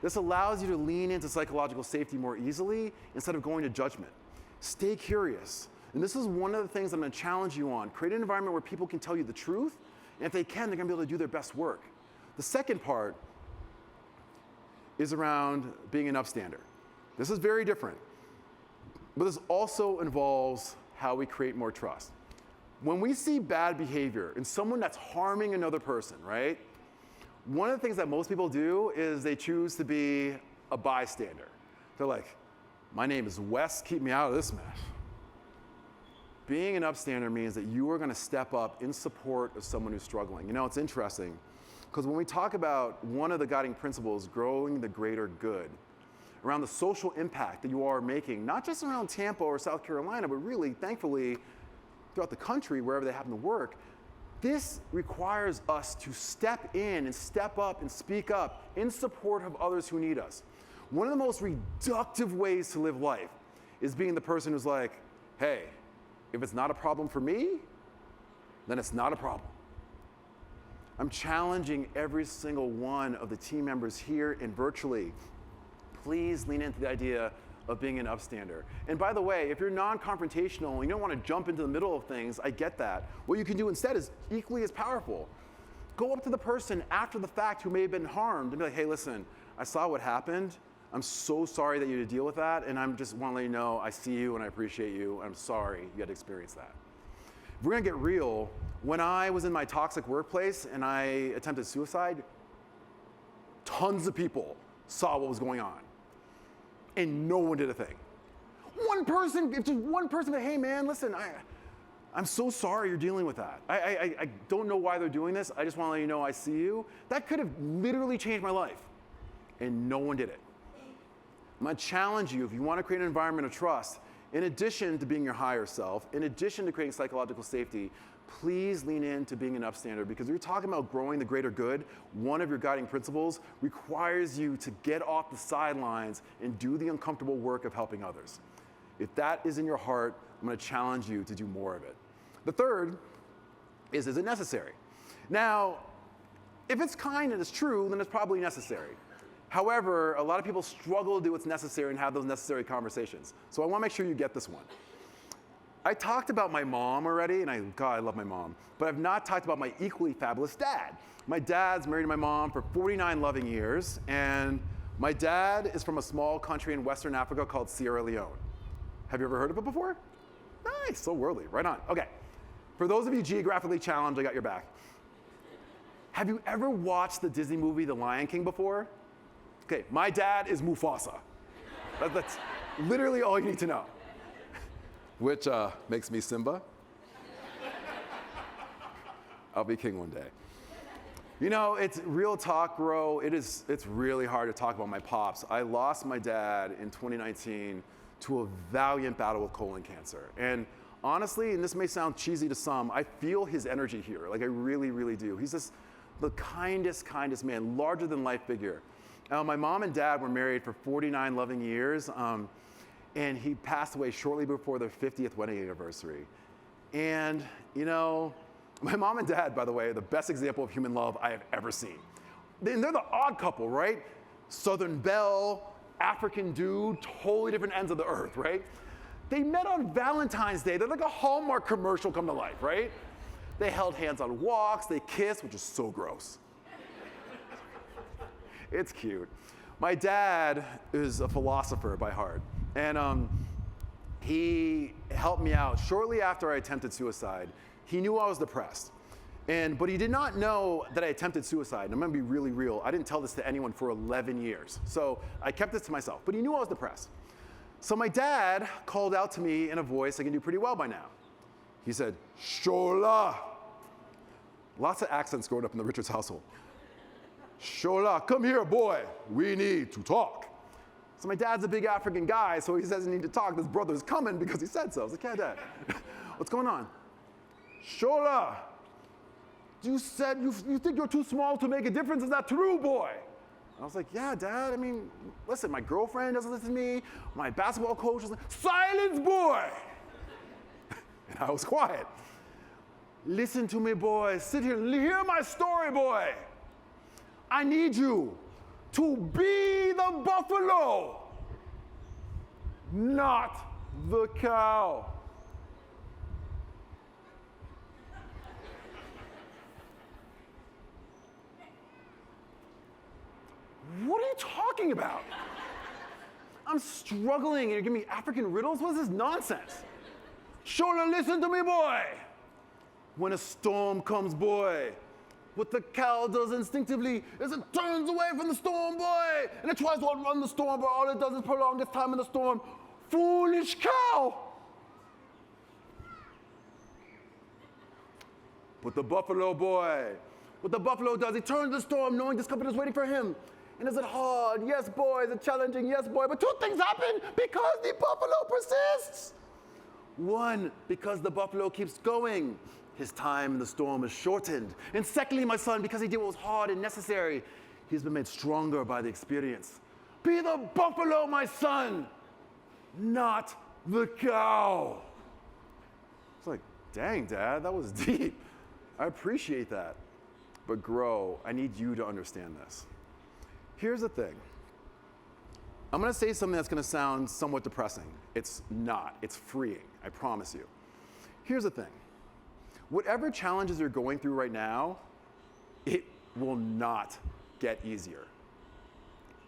[SPEAKER 2] This allows you to lean into psychological safety more easily instead of going to judgment. Stay curious. And this is one of the things I'm gonna challenge you on. Create an environment where people can tell you the truth, and if they can, they're gonna be able to do their best work. The second part is around being an upstander. This is very different, but this also involves how we create more trust. When we see bad behavior in someone that's harming another person, right? One of the things that most people do is they choose to be a bystander. They're like, my name is Wes, keep me out of this mess. Being an upstander means that you are gonna step up in support of someone who's struggling. You know, it's interesting, because when we talk about one of the guiding principles, growing the greater good, around the social impact that you are making, not just around Tampa or South Carolina, but really, thankfully, throughout the country, wherever they happen to work, this requires us to step in and step up and speak up in support of others who need us. One of the most reductive ways to live life is being the person who's like, hey, if it's not a problem for me, then it's not a problem. I'm challenging every single one of the team members here and virtually. Please lean into the idea of being an upstander. And by the way, if you're non-confrontational and you don't want to jump into the middle of things, I get that. What you can do instead is equally as powerful. Go up to the person after the fact who may have been harmed and be like, hey, listen, I saw what happened. I'm so sorry that you had to deal with that, and I just want to let you know I see you and I appreciate you, and I'm sorry you had to experience that. If we're gonna get real, when I was in my toxic workplace and I attempted suicide, tons of people saw what was going on, and no one did a thing. One person, if just one person, but hey man, listen, I'm so sorry you're dealing with that. I don't know why they're doing this. I just want to let you know I see you. That could have literally changed my life, and no one did it. I'm gonna challenge you, if you want to create an environment of trust, in addition to being your higher self, in addition to creating psychological safety, please lean into being an upstander, because you're talking about growing the greater good. One of your guiding principles requires you to get off the sidelines and do the uncomfortable work of helping others. If that is in your heart, I'm gonna challenge you to do more of it. The third is it necessary? Now, if it's kind and it's true, then it's probably necessary. However, a lot of people struggle to do what's necessary and have those necessary conversations. So I wanna make sure you get this one. I talked about my mom already, and God, I love my mom, but I've not talked about my equally fabulous dad. My dad's married to my mom for 49 loving years, and My dad is from a small country in Western Africa called Sierra Leone. Have you ever heard of it before? Nice, so worldly, right on. Okay, for those of you geographically challenged, I got your back. Have you ever watched the Disney movie The Lion King before? Okay, my dad is Mufasa. That's literally all you need to know. Which makes me Simba. I'll be king one day. You know, it's real talk, bro. It's really hard to talk about my pops. I lost my dad in 2019 to a valiant battle with colon cancer. And honestly, and this may sound cheesy to some, I feel his energy here. Like I really, really do. He's just the kindest man, larger than life figure. My mom and dad were married for 49 loving years, and he passed away shortly before their 50th wedding anniversary. And, you know, my mom and dad, by the way, are the best example of human love I have ever seen. And they're the odd couple, right? Southern belle, African dude, totally different ends of the earth, right? They met on Valentine's Day. They're like a Hallmark commercial come to life, right? They held hands on walks, they kissed, which is so gross. It's cute. My dad is a philosopher by heart, and he helped me out shortly after I attempted suicide. He knew I was depressed, but he did not know that I attempted suicide. And I'm gonna be really real. I didn't tell this to anyone for 11 years. So I kept this to myself, but he knew I was depressed. So my dad called out to me in a voice I can do pretty well by now. He said, Shola. Lots of accents growing up in the Richards household. Shola, come here, boy. We need to talk. So my dad's a big African guy, so he says I need to talk. This brother's coming because he said so. I was like, yeah, Dad. What's going on? Shola, you said you think you're too small to make a difference. Is that true, boy? And I was like, yeah, Dad. I mean, listen, my girlfriend doesn't listen to me. My basketball coach is like, silence, boy. And I was quiet. Listen to me, boy. Sit here. Hear my story, boy. I need you to be the buffalo, not the cow. What are you talking about? I'm struggling and you're giving me African riddles? What is this nonsense? Shola, listen to me, boy. When a storm comes, boy, what the cow does instinctively is it turns away from the storm, boy, and it tries to outrun the storm, but all it does is prolong its time in the storm. Foolish cow. But the buffalo, boy, what the buffalo does, he turns the storm knowing discomfort is waiting for him. And is it hard? Yes, boy. Is it challenging? Yes, boy. But two things happen because the buffalo persists. One, because the buffalo keeps going. His time in the storm is shortened. And secondly, my son, because he did what was hard and necessary, he's been made stronger by the experience. Be the buffalo, my son, not the cow. It's like, dang, Dad, that was deep. I appreciate that. But grow, I need you to understand this. Here's the thing. I'm gonna say something that's gonna sound somewhat depressing. It's not, it's freeing, I promise you. Here's the thing. Whatever challenges you're going through right now, it will not get easier.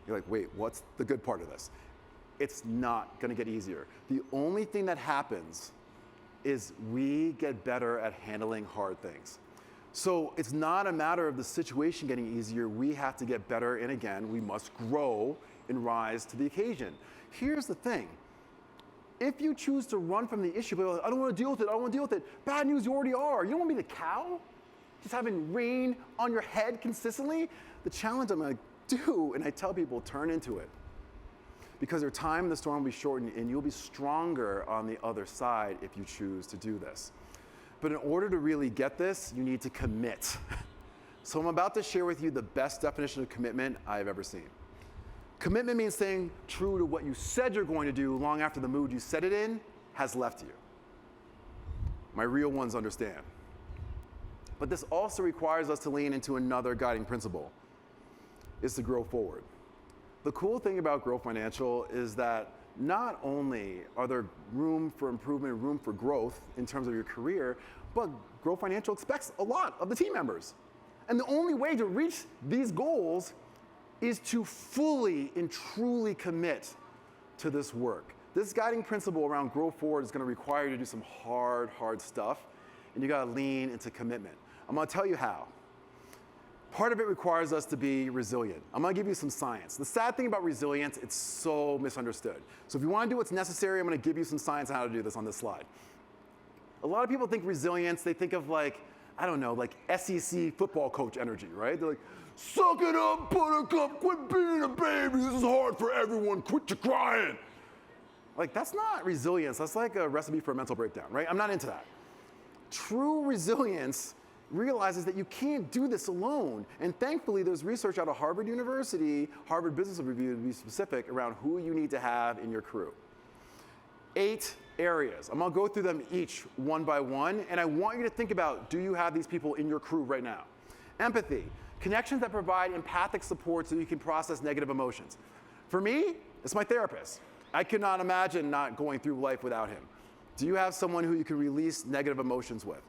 [SPEAKER 2] You're like, wait, what's the good part of this? It's not gonna get easier. The only thing that happens is we get better at handling hard things. So it's not a matter of the situation getting easier. We have to get better, and again, we must grow and rise to the occasion. Here's the thing. If you choose to run from the issue, but I don't want to deal with it, I don't want to deal with it, bad news, you already are. You don't want to be the cow? Just having rain on your head consistently? The challenge I'm going to do, and I tell people, turn into it. Because your time in the storm will be shortened, and you'll be stronger on the other side if you choose to do this. But in order to really get this, you need to commit. So I'm about to share with you the best definition of commitment I've ever seen. Commitment means staying true to what you said you're going to do long after the mood you said it in has left you. My real ones understand. But this also requires us to lean into another guiding principle, is to grow forward. The cool thing about Grow Financial is that not only are there room for improvement, room for growth in terms of your career, but Grow Financial expects a lot of the team members. And the only way to reach these goals is to fully and truly commit to this work. This guiding principle around Grow Forward is going to require you to do some hard stuff, and you got to lean into commitment. I'm going to tell you how. Part of it requires us to be resilient. I'm going to give you some science. The sad thing about resilience, it's so misunderstood. So if you want to do what's necessary, I'm going to give you some science on how to do this on this slide. A lot of people think resilience, they think of like, I don't know, like SEC football coach energy, right? They're like, suck it up, buttercup, quit being a baby. This is hard for everyone, quit your crying. Like, that's not resilience. That's like a recipe for a mental breakdown, right? I'm not into that. True resilience realizes that you can't do this alone. And thankfully, there's research out of Harvard University, Harvard Business Review to be specific, around who you need to have in your crew. 8 areas. I'm going to go through them each one by one, and I want you to think about, do you have these people in your crew right now? Empathy, connections that provide empathic support so you can process negative emotions. For me, it's my therapist. I could not imagine not going through life without him. Do you have someone who you can release negative emotions with?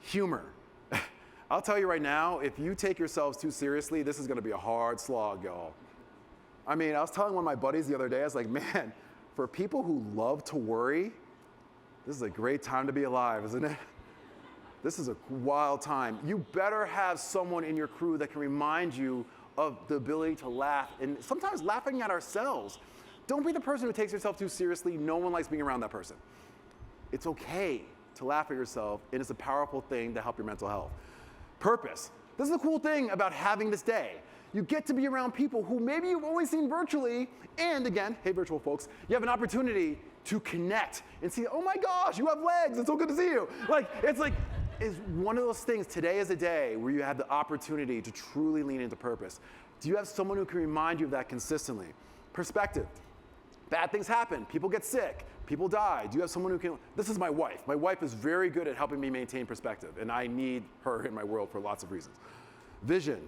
[SPEAKER 2] Humor. I'll tell you right now, if you take yourselves too seriously, this is going to be a hard slog, y'all. I mean, I was telling one of my buddies the other day, I was like, man, for people who love to worry, this is a great time to be alive, isn't it? This is a wild time. You better have someone in your crew that can remind you of the ability to laugh, and sometimes laughing at ourselves. Don't be the person who takes yourself too seriously. No one likes being around that person. It's okay to laugh at yourself, and it's a powerful thing to help your mental health. Purpose. This is the cool thing about having this day. You get to be around people who maybe you've only seen virtually, and again, hey virtual folks, you have an opportunity to connect and see, oh my gosh, you have legs, it's so good to see you. It's one of those things, today is a day where you have the opportunity to truly lean into purpose. Do you have someone who can remind you of that consistently? Perspective. Bad things happen, people get sick, people die. Do you have someone who can, this is my wife. My wife is very good at helping me maintain perspective, and I need her in my world for lots of reasons. Vision.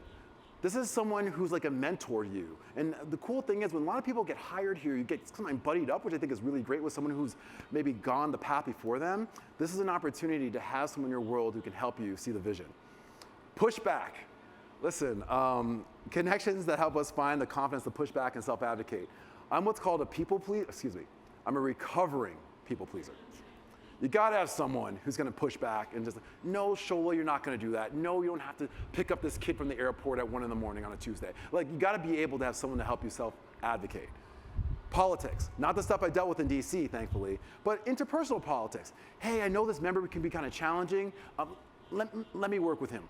[SPEAKER 2] This is someone who's like a mentor to you. And the cool thing is when a lot of people get hired here, you get sometimes buddied up, which I think is really great with someone who's maybe gone the path before them. This is an opportunity to have someone in your world who can help you see the vision. Pushback. Listen, connections that help us find the confidence to push back and self-advocate. I'm what's called a I'm a recovering people pleaser. You gotta have someone who's gonna push back and just, no, Shola, you're not gonna do that. No, you don't have to pick up this kid from the airport at 1 in the morning on a Tuesday. Like, you gotta be able to have someone to help you self-advocate. Politics, not the stuff I dealt with in DC, thankfully, but interpersonal politics. Hey, I know this member can be kind of challenging. Let me work with him.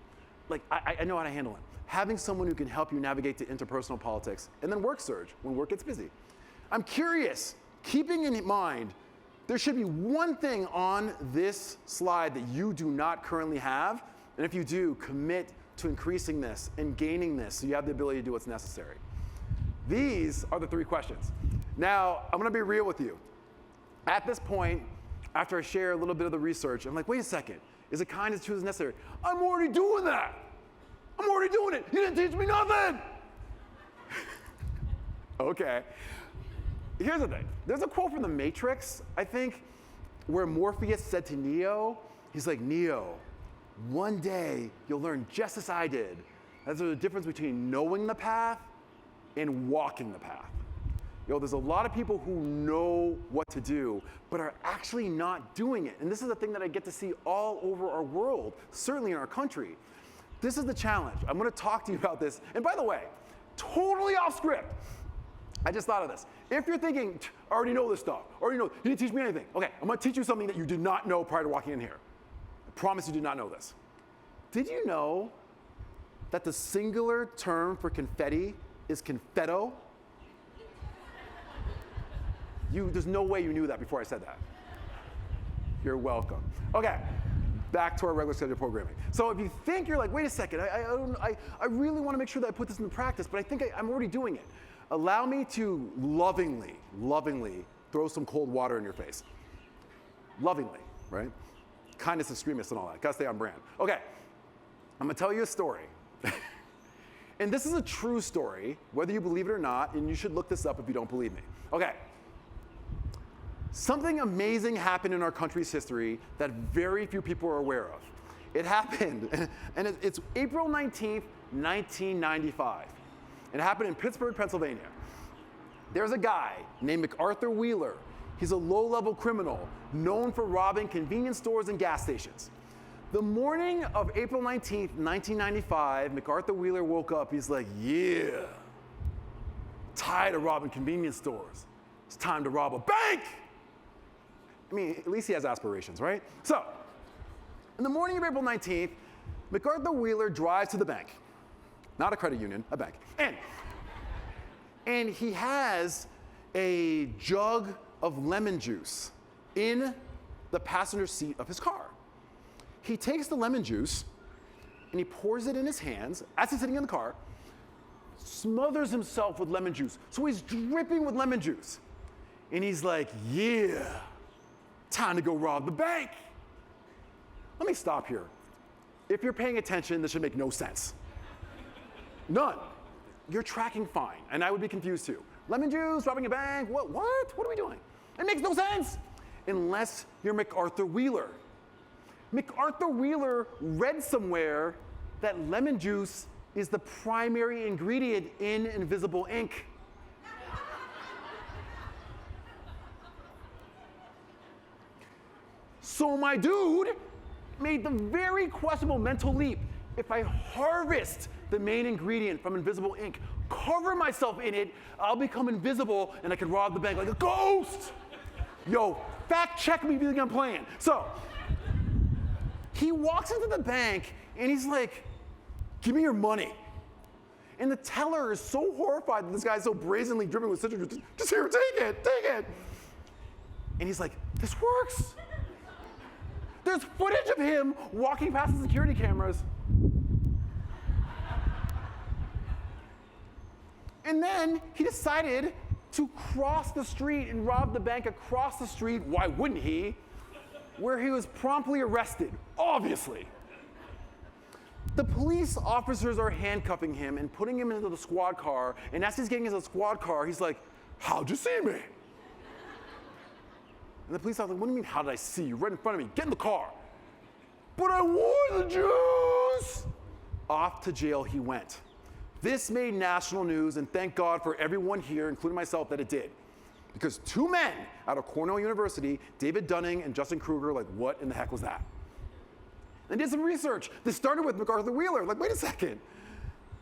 [SPEAKER 2] Like, I know how to handle him. Having someone who can help you navigate to interpersonal politics, and then work surge when work gets busy. I'm curious, keeping in mind, there should be one thing on this slide that you do not currently have, and if you do, commit to increasing this and gaining this so you have the ability to do what's necessary. These are the 3 questions. Now, I'm gonna be real with you. At this point, after I share a little bit of the research, I'm like, wait a second, is it kind as true as necessary? I'm already doing that. I'm already doing it. You didn't teach me nothing. Okay. Here's the thing. There's a quote from The Matrix, I think, where Morpheus said to Neo, he's like, Neo, one day you'll learn just as I did. There's a difference between knowing the path and walking the path. There's a lot of people who know what to do, but are actually not doing it. And this is the thing that I get to see all over our world, certainly in our country. This is the challenge. I'm gonna talk to you about this. And by the way, totally off script. I just thought of this. If you're thinking, I already know this stuff, you didn't teach me anything. Okay, I'm gonna teach you something that you did not know prior to walking in here. I promise you did not know this. Did you know that the singular term for confetti is confetto? There's no way you knew that before I said that. You're welcome. Okay, back to our regular schedule programming. So if you think you're like, wait a second, I really want to make sure that I put this into practice, but I think I'm already doing it. Allow me to lovingly throw some cold water in your face. Lovingly, right? Kindness extremists and all that. Gotta stay on brand. Okay, I'm gonna tell you a story. And this is a true story, whether you believe it or not, and you should look this up if you don't believe me. Okay. Something amazing happened in our country's history that very few people are aware of. It happened, and it's April 19th, 1995. It happened in Pittsburgh, Pennsylvania. There's a guy named MacArthur Wheeler. He's a low-level criminal known for robbing convenience stores and gas stations. The morning of April 19th, 1995, MacArthur Wheeler woke up. He's like, yeah, tired of robbing convenience stores. It's time to rob a bank. I mean, at least he has aspirations, right? So, in the morning of April 19th, MacArthur Wheeler drives to the bank. Not a credit union, a bank. And he has a jug of lemon juice in the passenger seat of his car. He takes the lemon juice and he pours it in his hands as he's sitting in the car, smothers himself with lemon juice. So he's dripping with lemon juice. And he's like, yeah, time to go rob the bank. Let me stop here. If you're paying attention, this should make no sense. None. You're tracking fine, and I would be confused too. Lemon juice, robbing a bank, what? What are we doing? It makes no sense unless you're MacArthur Wheeler. MacArthur Wheeler read somewhere that lemon juice is the primary ingredient in invisible ink. So my dude made the very questionable mental leap. If I harvest the main ingredient from invisible ink, cover myself in it, I'll become invisible and I can rob the bank like a ghost. Yo, fact check me if you think I'm playing. So, he walks into the bank and he's like, give me your money. And the teller is so horrified that this guy's so brazenly dripping with citrus, just here, take it. And he's like, this works. There's footage of him walking past the security cameras. And then he decided to cross the street and rob the bank across the street, why wouldn't he? Where he was promptly arrested, obviously. The police officers are handcuffing him and putting him into the squad car, and as he's getting into the squad car, he's like, how'd you see me? And the police officer, what do you mean, how did I see you? Right in front of me, get in the car. But I wore the juice! Off to jail he went. This made national news, and thank God for everyone here, including myself, that it did. Because two men out of Cornell University, David Dunning and Justin Kruger, like, what in the heck was that? And did some research. This started with MacArthur Wheeler. Like, wait a second.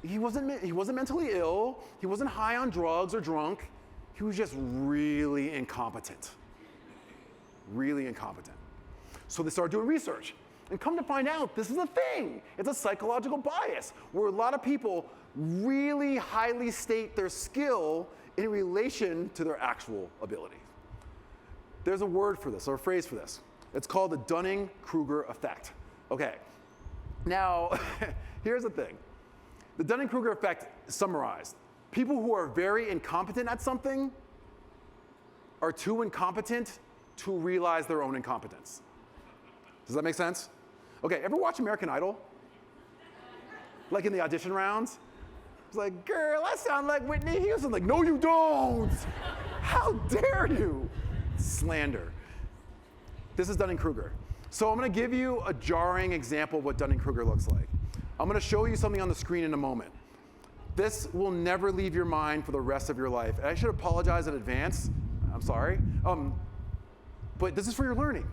[SPEAKER 2] He wasn't mentally ill. He wasn't high on drugs or drunk. He was just really incompetent. Really incompetent. So they started doing research. And come to find out, this is a thing. It's a psychological bias where a lot of people really highly state their skill in relation to their actual ability. There's a word for this, or a phrase for this. It's called the Dunning-Kruger effect. Okay, now, here's the thing. The Dunning-Kruger effect summarized. People who are very incompetent at something are too incompetent to realize their own incompetence. Does that make sense? Okay, ever watch American Idol? Like in the audition rounds? It's like, girl, I sound like Whitney Houston. Like, no, you don't. How dare you? Slander. This is Dunning-Kruger. So I'm going to give you a jarring example of what Dunning-Kruger looks like. I'm going to show you something on the screen in a moment. This will never leave your mind for the rest of your life. And I should apologize in advance. I'm sorry. But this is for your learning.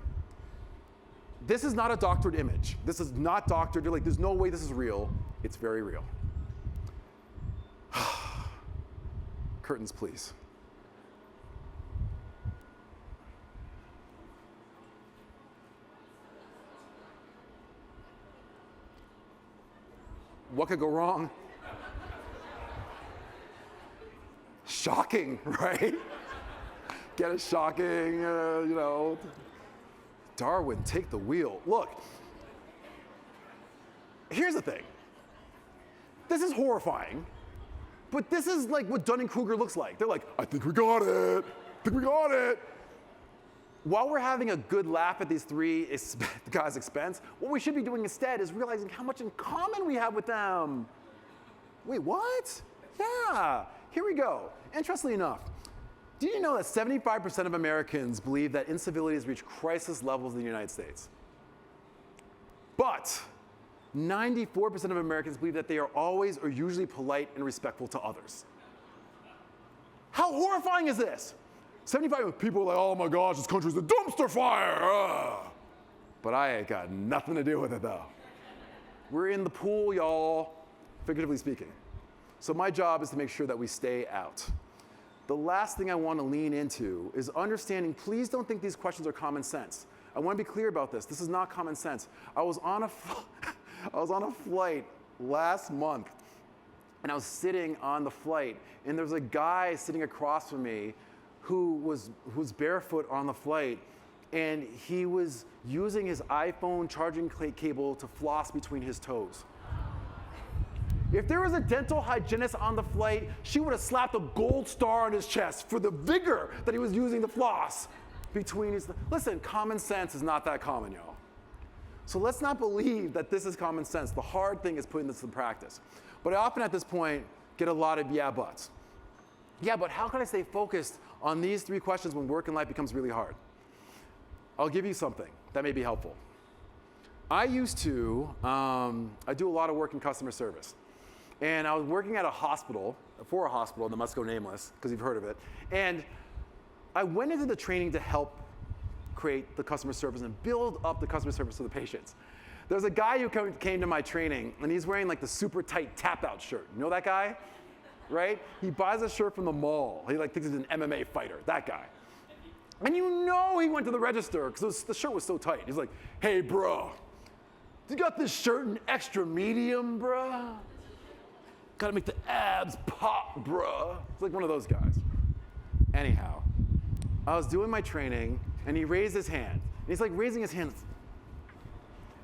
[SPEAKER 2] This is not a doctored image. This is not doctored. You're like, there's no way this is real. It's very real. Curtains, please. What could go wrong? Shocking, right? Get it shocking, Darwin, take the wheel. Look, here's the thing. This is horrifying, but this is like what Dunning-Kruger looks like. They're like, I think we got it. While we're having a good laugh at these three guys' expense, what we should be doing instead is realizing how much in common we have with them. Wait, what? Yeah, here we go. Interestingly enough, did you know that 75% of Americans believe that incivility has reached crisis levels in the United States? But 94% of Americans believe that they are always or usually polite and respectful to others. How horrifying is this? 75 people are like, oh my gosh, this country's a dumpster fire. But I ain't got nothing to do with it though. We're in the pool, y'all, figuratively speaking. So my job is to make sure that we stay out. The last thing I want to lean into is understanding, please don't think these questions are common sense. I want to be clear about this. This is not common sense. I was on a flight last month, and I was sitting on the flight, and there was a guy sitting across from me who was barefoot on the flight, and he was using his iPhone charging cable to floss between his toes. If there was a dental hygienist on the flight, she would have slapped a gold star on his chest for the vigor that he was using to floss between his. Listen, common sense is not that common, y'all. So let's not believe that this is common sense. The hard thing is putting this in practice. But I often at this point get a lot of yeah buts. Yeah, but how can I stay focused on these 3 questions when work and life becomes really hard? I'll give you something that may be helpful. I used to, I do a lot of work in customer service. And I was working at a hospital, for a hospital that must go nameless, because you've heard of it. And I went into the training to help create the customer service and build up the customer service for the patients. There's a guy who came to my training, and he's wearing like the super tight tap-out shirt. You know that guy? Right? He buys a shirt from the mall. He like thinks he's an MMA fighter, that guy. And you know he went to the register, because the shirt was so tight. He's like, hey, bro, you got this shirt in extra medium, bro? Gotta make the abs pop, bruh. It's like one of those guys. Anyhow, I was doing my training, and he raised his hand. And he's like raising his hands.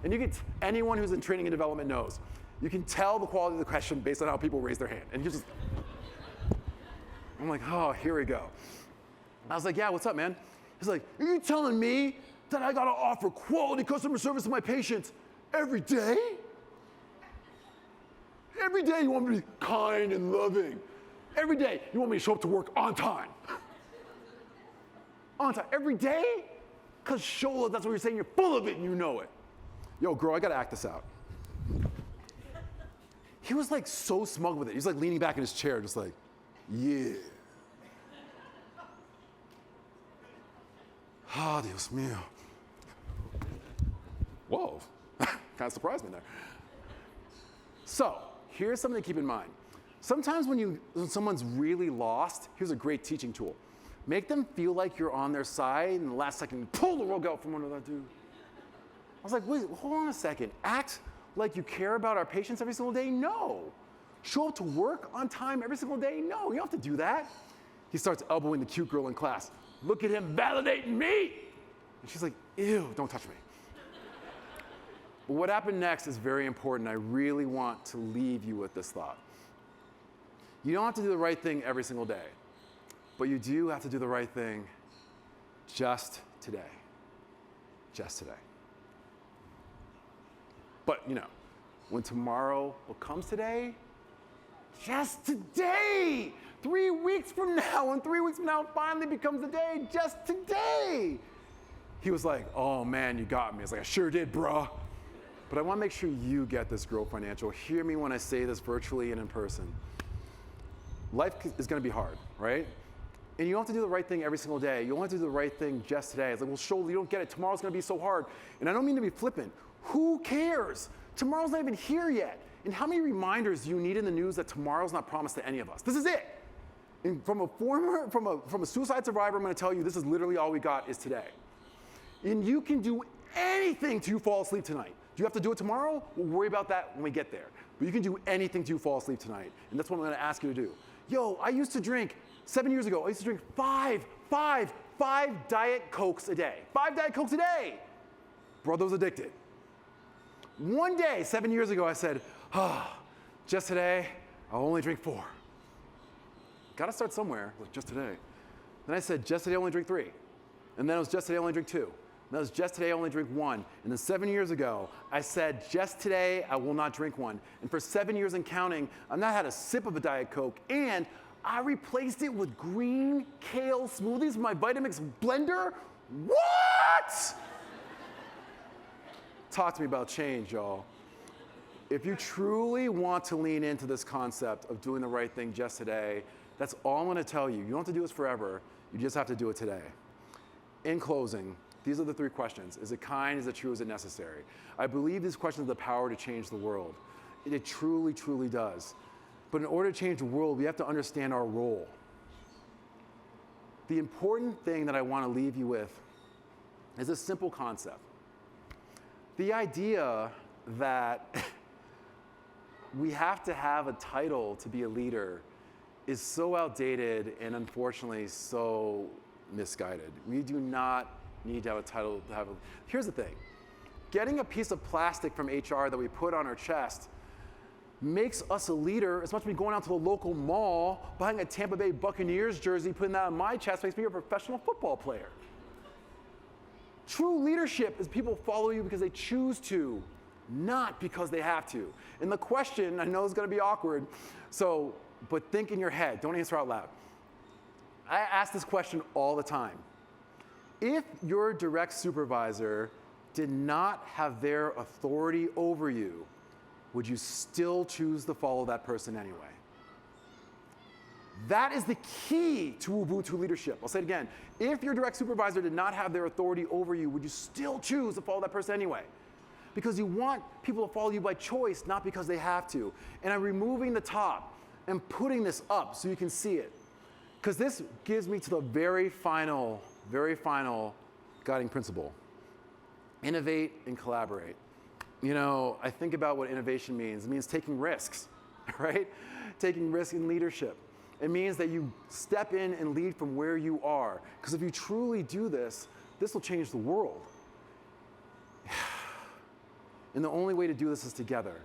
[SPEAKER 2] And you can, anyone who's in training and development knows, you can tell the quality of the question based on how people raise their hand. And he just, I'm like, oh, here we go. I was like, yeah, what's up, man? He's like, are you telling me that I gotta offer quality customer service to my patients every day? Every day you want me to be kind and loving. Every day you want me to show up to work on time. On time. Every day? Because Shola, that's what you're saying. You're full of it and you know it. Yo, girl, I got to act this out. He was like so smug with it. He's like leaning back in his chair just like, yeah. Ah, Dios mío. Whoa. Kind of surprised me there. So, here's something to keep in mind. Sometimes when someone's really lost, here's a great teaching tool. Make them feel like you're on their side, and the last second, you pull the rug out from under that dude. I was like, wait, hold on a second. Act like you care about our patients every single day? No. Show up to work on time every single day? No, you don't have to do that. He starts elbowing the cute girl in class. Look at him validating me. And she's like, ew, don't touch me. But what happened next is very important. I really want to leave you with this thought. You don't have to do the right thing every single day, but you do have to do the right thing just today. Just today. But, you know, when tomorrow comes today, just today. 3 weeks from now, and 3 weeks from now finally becomes the day, just today. He was like, oh man, you got me. I was like, I sure did, bruh. But I want to make sure you get this, Grow Financial. Hear me when I say this virtually and in person. Life is going to be hard, right? And you don't have to do the right thing every single day. You don't have to do the right thing just today. It's like, well, Shola, you don't get it. Tomorrow's going to be so hard. And I don't mean to be flippant. Who cares? Tomorrow's not even here yet. And how many reminders do you need in the news that tomorrow's not promised to any of us? This is it. And from a suicide survivor, I'm going to tell you this is literally all we got is today. And you can do anything till you fall asleep tonight. Do you have to do it tomorrow? We'll worry about that when we get there. But you can do anything till you fall asleep tonight. And that's what I'm going to ask you to do. Yo, I used to drink, 7 years ago, I used to drink five Diet Cokes a day. 5 Diet Cokes a day. Brother was addicted. One day, 7 years ago, I said, just today, I'll only drink 4. Got to start somewhere, like just today. Then I said, just today, I'll only drink 3. And then it was just today, I'll only drink 2. And that was just today, I only drink 1. And then 7 years ago, I said, just today, I will not drink 1. And for 7 years and counting, I've not had a sip of a Diet Coke. And I replaced it with green kale smoothies from my Vitamix blender. What? Talk to me about change, y'all. If you truly want to lean into this concept of doing the right thing just today, that's all I'm going to tell you. You don't have to do this forever. You just have to do it today. In closing, these are the 3 questions. Is it kind? Is it true? Is it necessary? I believe these questions have the power to change the world. It truly, truly does. But in order to change the world, we have to understand our role. The important thing that I want to leave you with is a simple concept. The idea that we have to have a title to be a leader is so outdated and unfortunately so misguided. We do not need to have a title to have a... Here's the thing. Getting a piece of plastic from HR that we put on our chest makes us a leader as much as me going out to the local mall, buying a Tampa Bay Buccaneers jersey, putting that on my chest makes me a professional football player. True leadership is people follow you because they choose to, not because they have to. And the question, I know is going to be awkward, but think in your head, don't answer out loud. I ask this question all the time. If your direct supervisor did not have their authority over you, would you still choose to follow that person anyway? That is the key to Ubuntu leadership. I'll say it again. If your direct supervisor did not have their authority over you, would you still choose to follow that person anyway? Because you want people to follow you by choice, not because they have to. And I'm removing the top and putting this up so you can see it. Because this gives me to the very final guiding principle. Innovate and collaborate. You know, I think about what innovation means. It means taking risks, right? Taking risks in leadership. It means that you step in and lead from where you are. Because if you truly do this, this will change the world. And the only way to do this is together.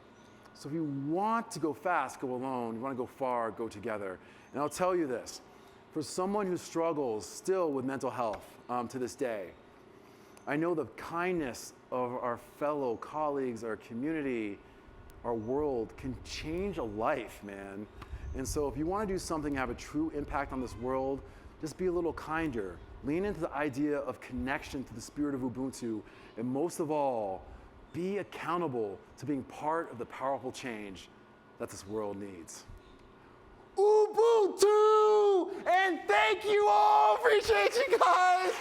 [SPEAKER 2] So if you want to go fast, go alone. You want to go far, go together. And I'll tell you this. For someone who struggles still with mental health to this day, I know the kindness of our fellow colleagues, our community, our world can change a life, man. And so if you want to do something, have a true impact on this world, just be a little kinder. Lean into the idea of connection to the spirit of Ubuntu. And most of all, be accountable to being part of the powerful change that this world needs. Ubuntu! And thank you all! Appreciate you guys!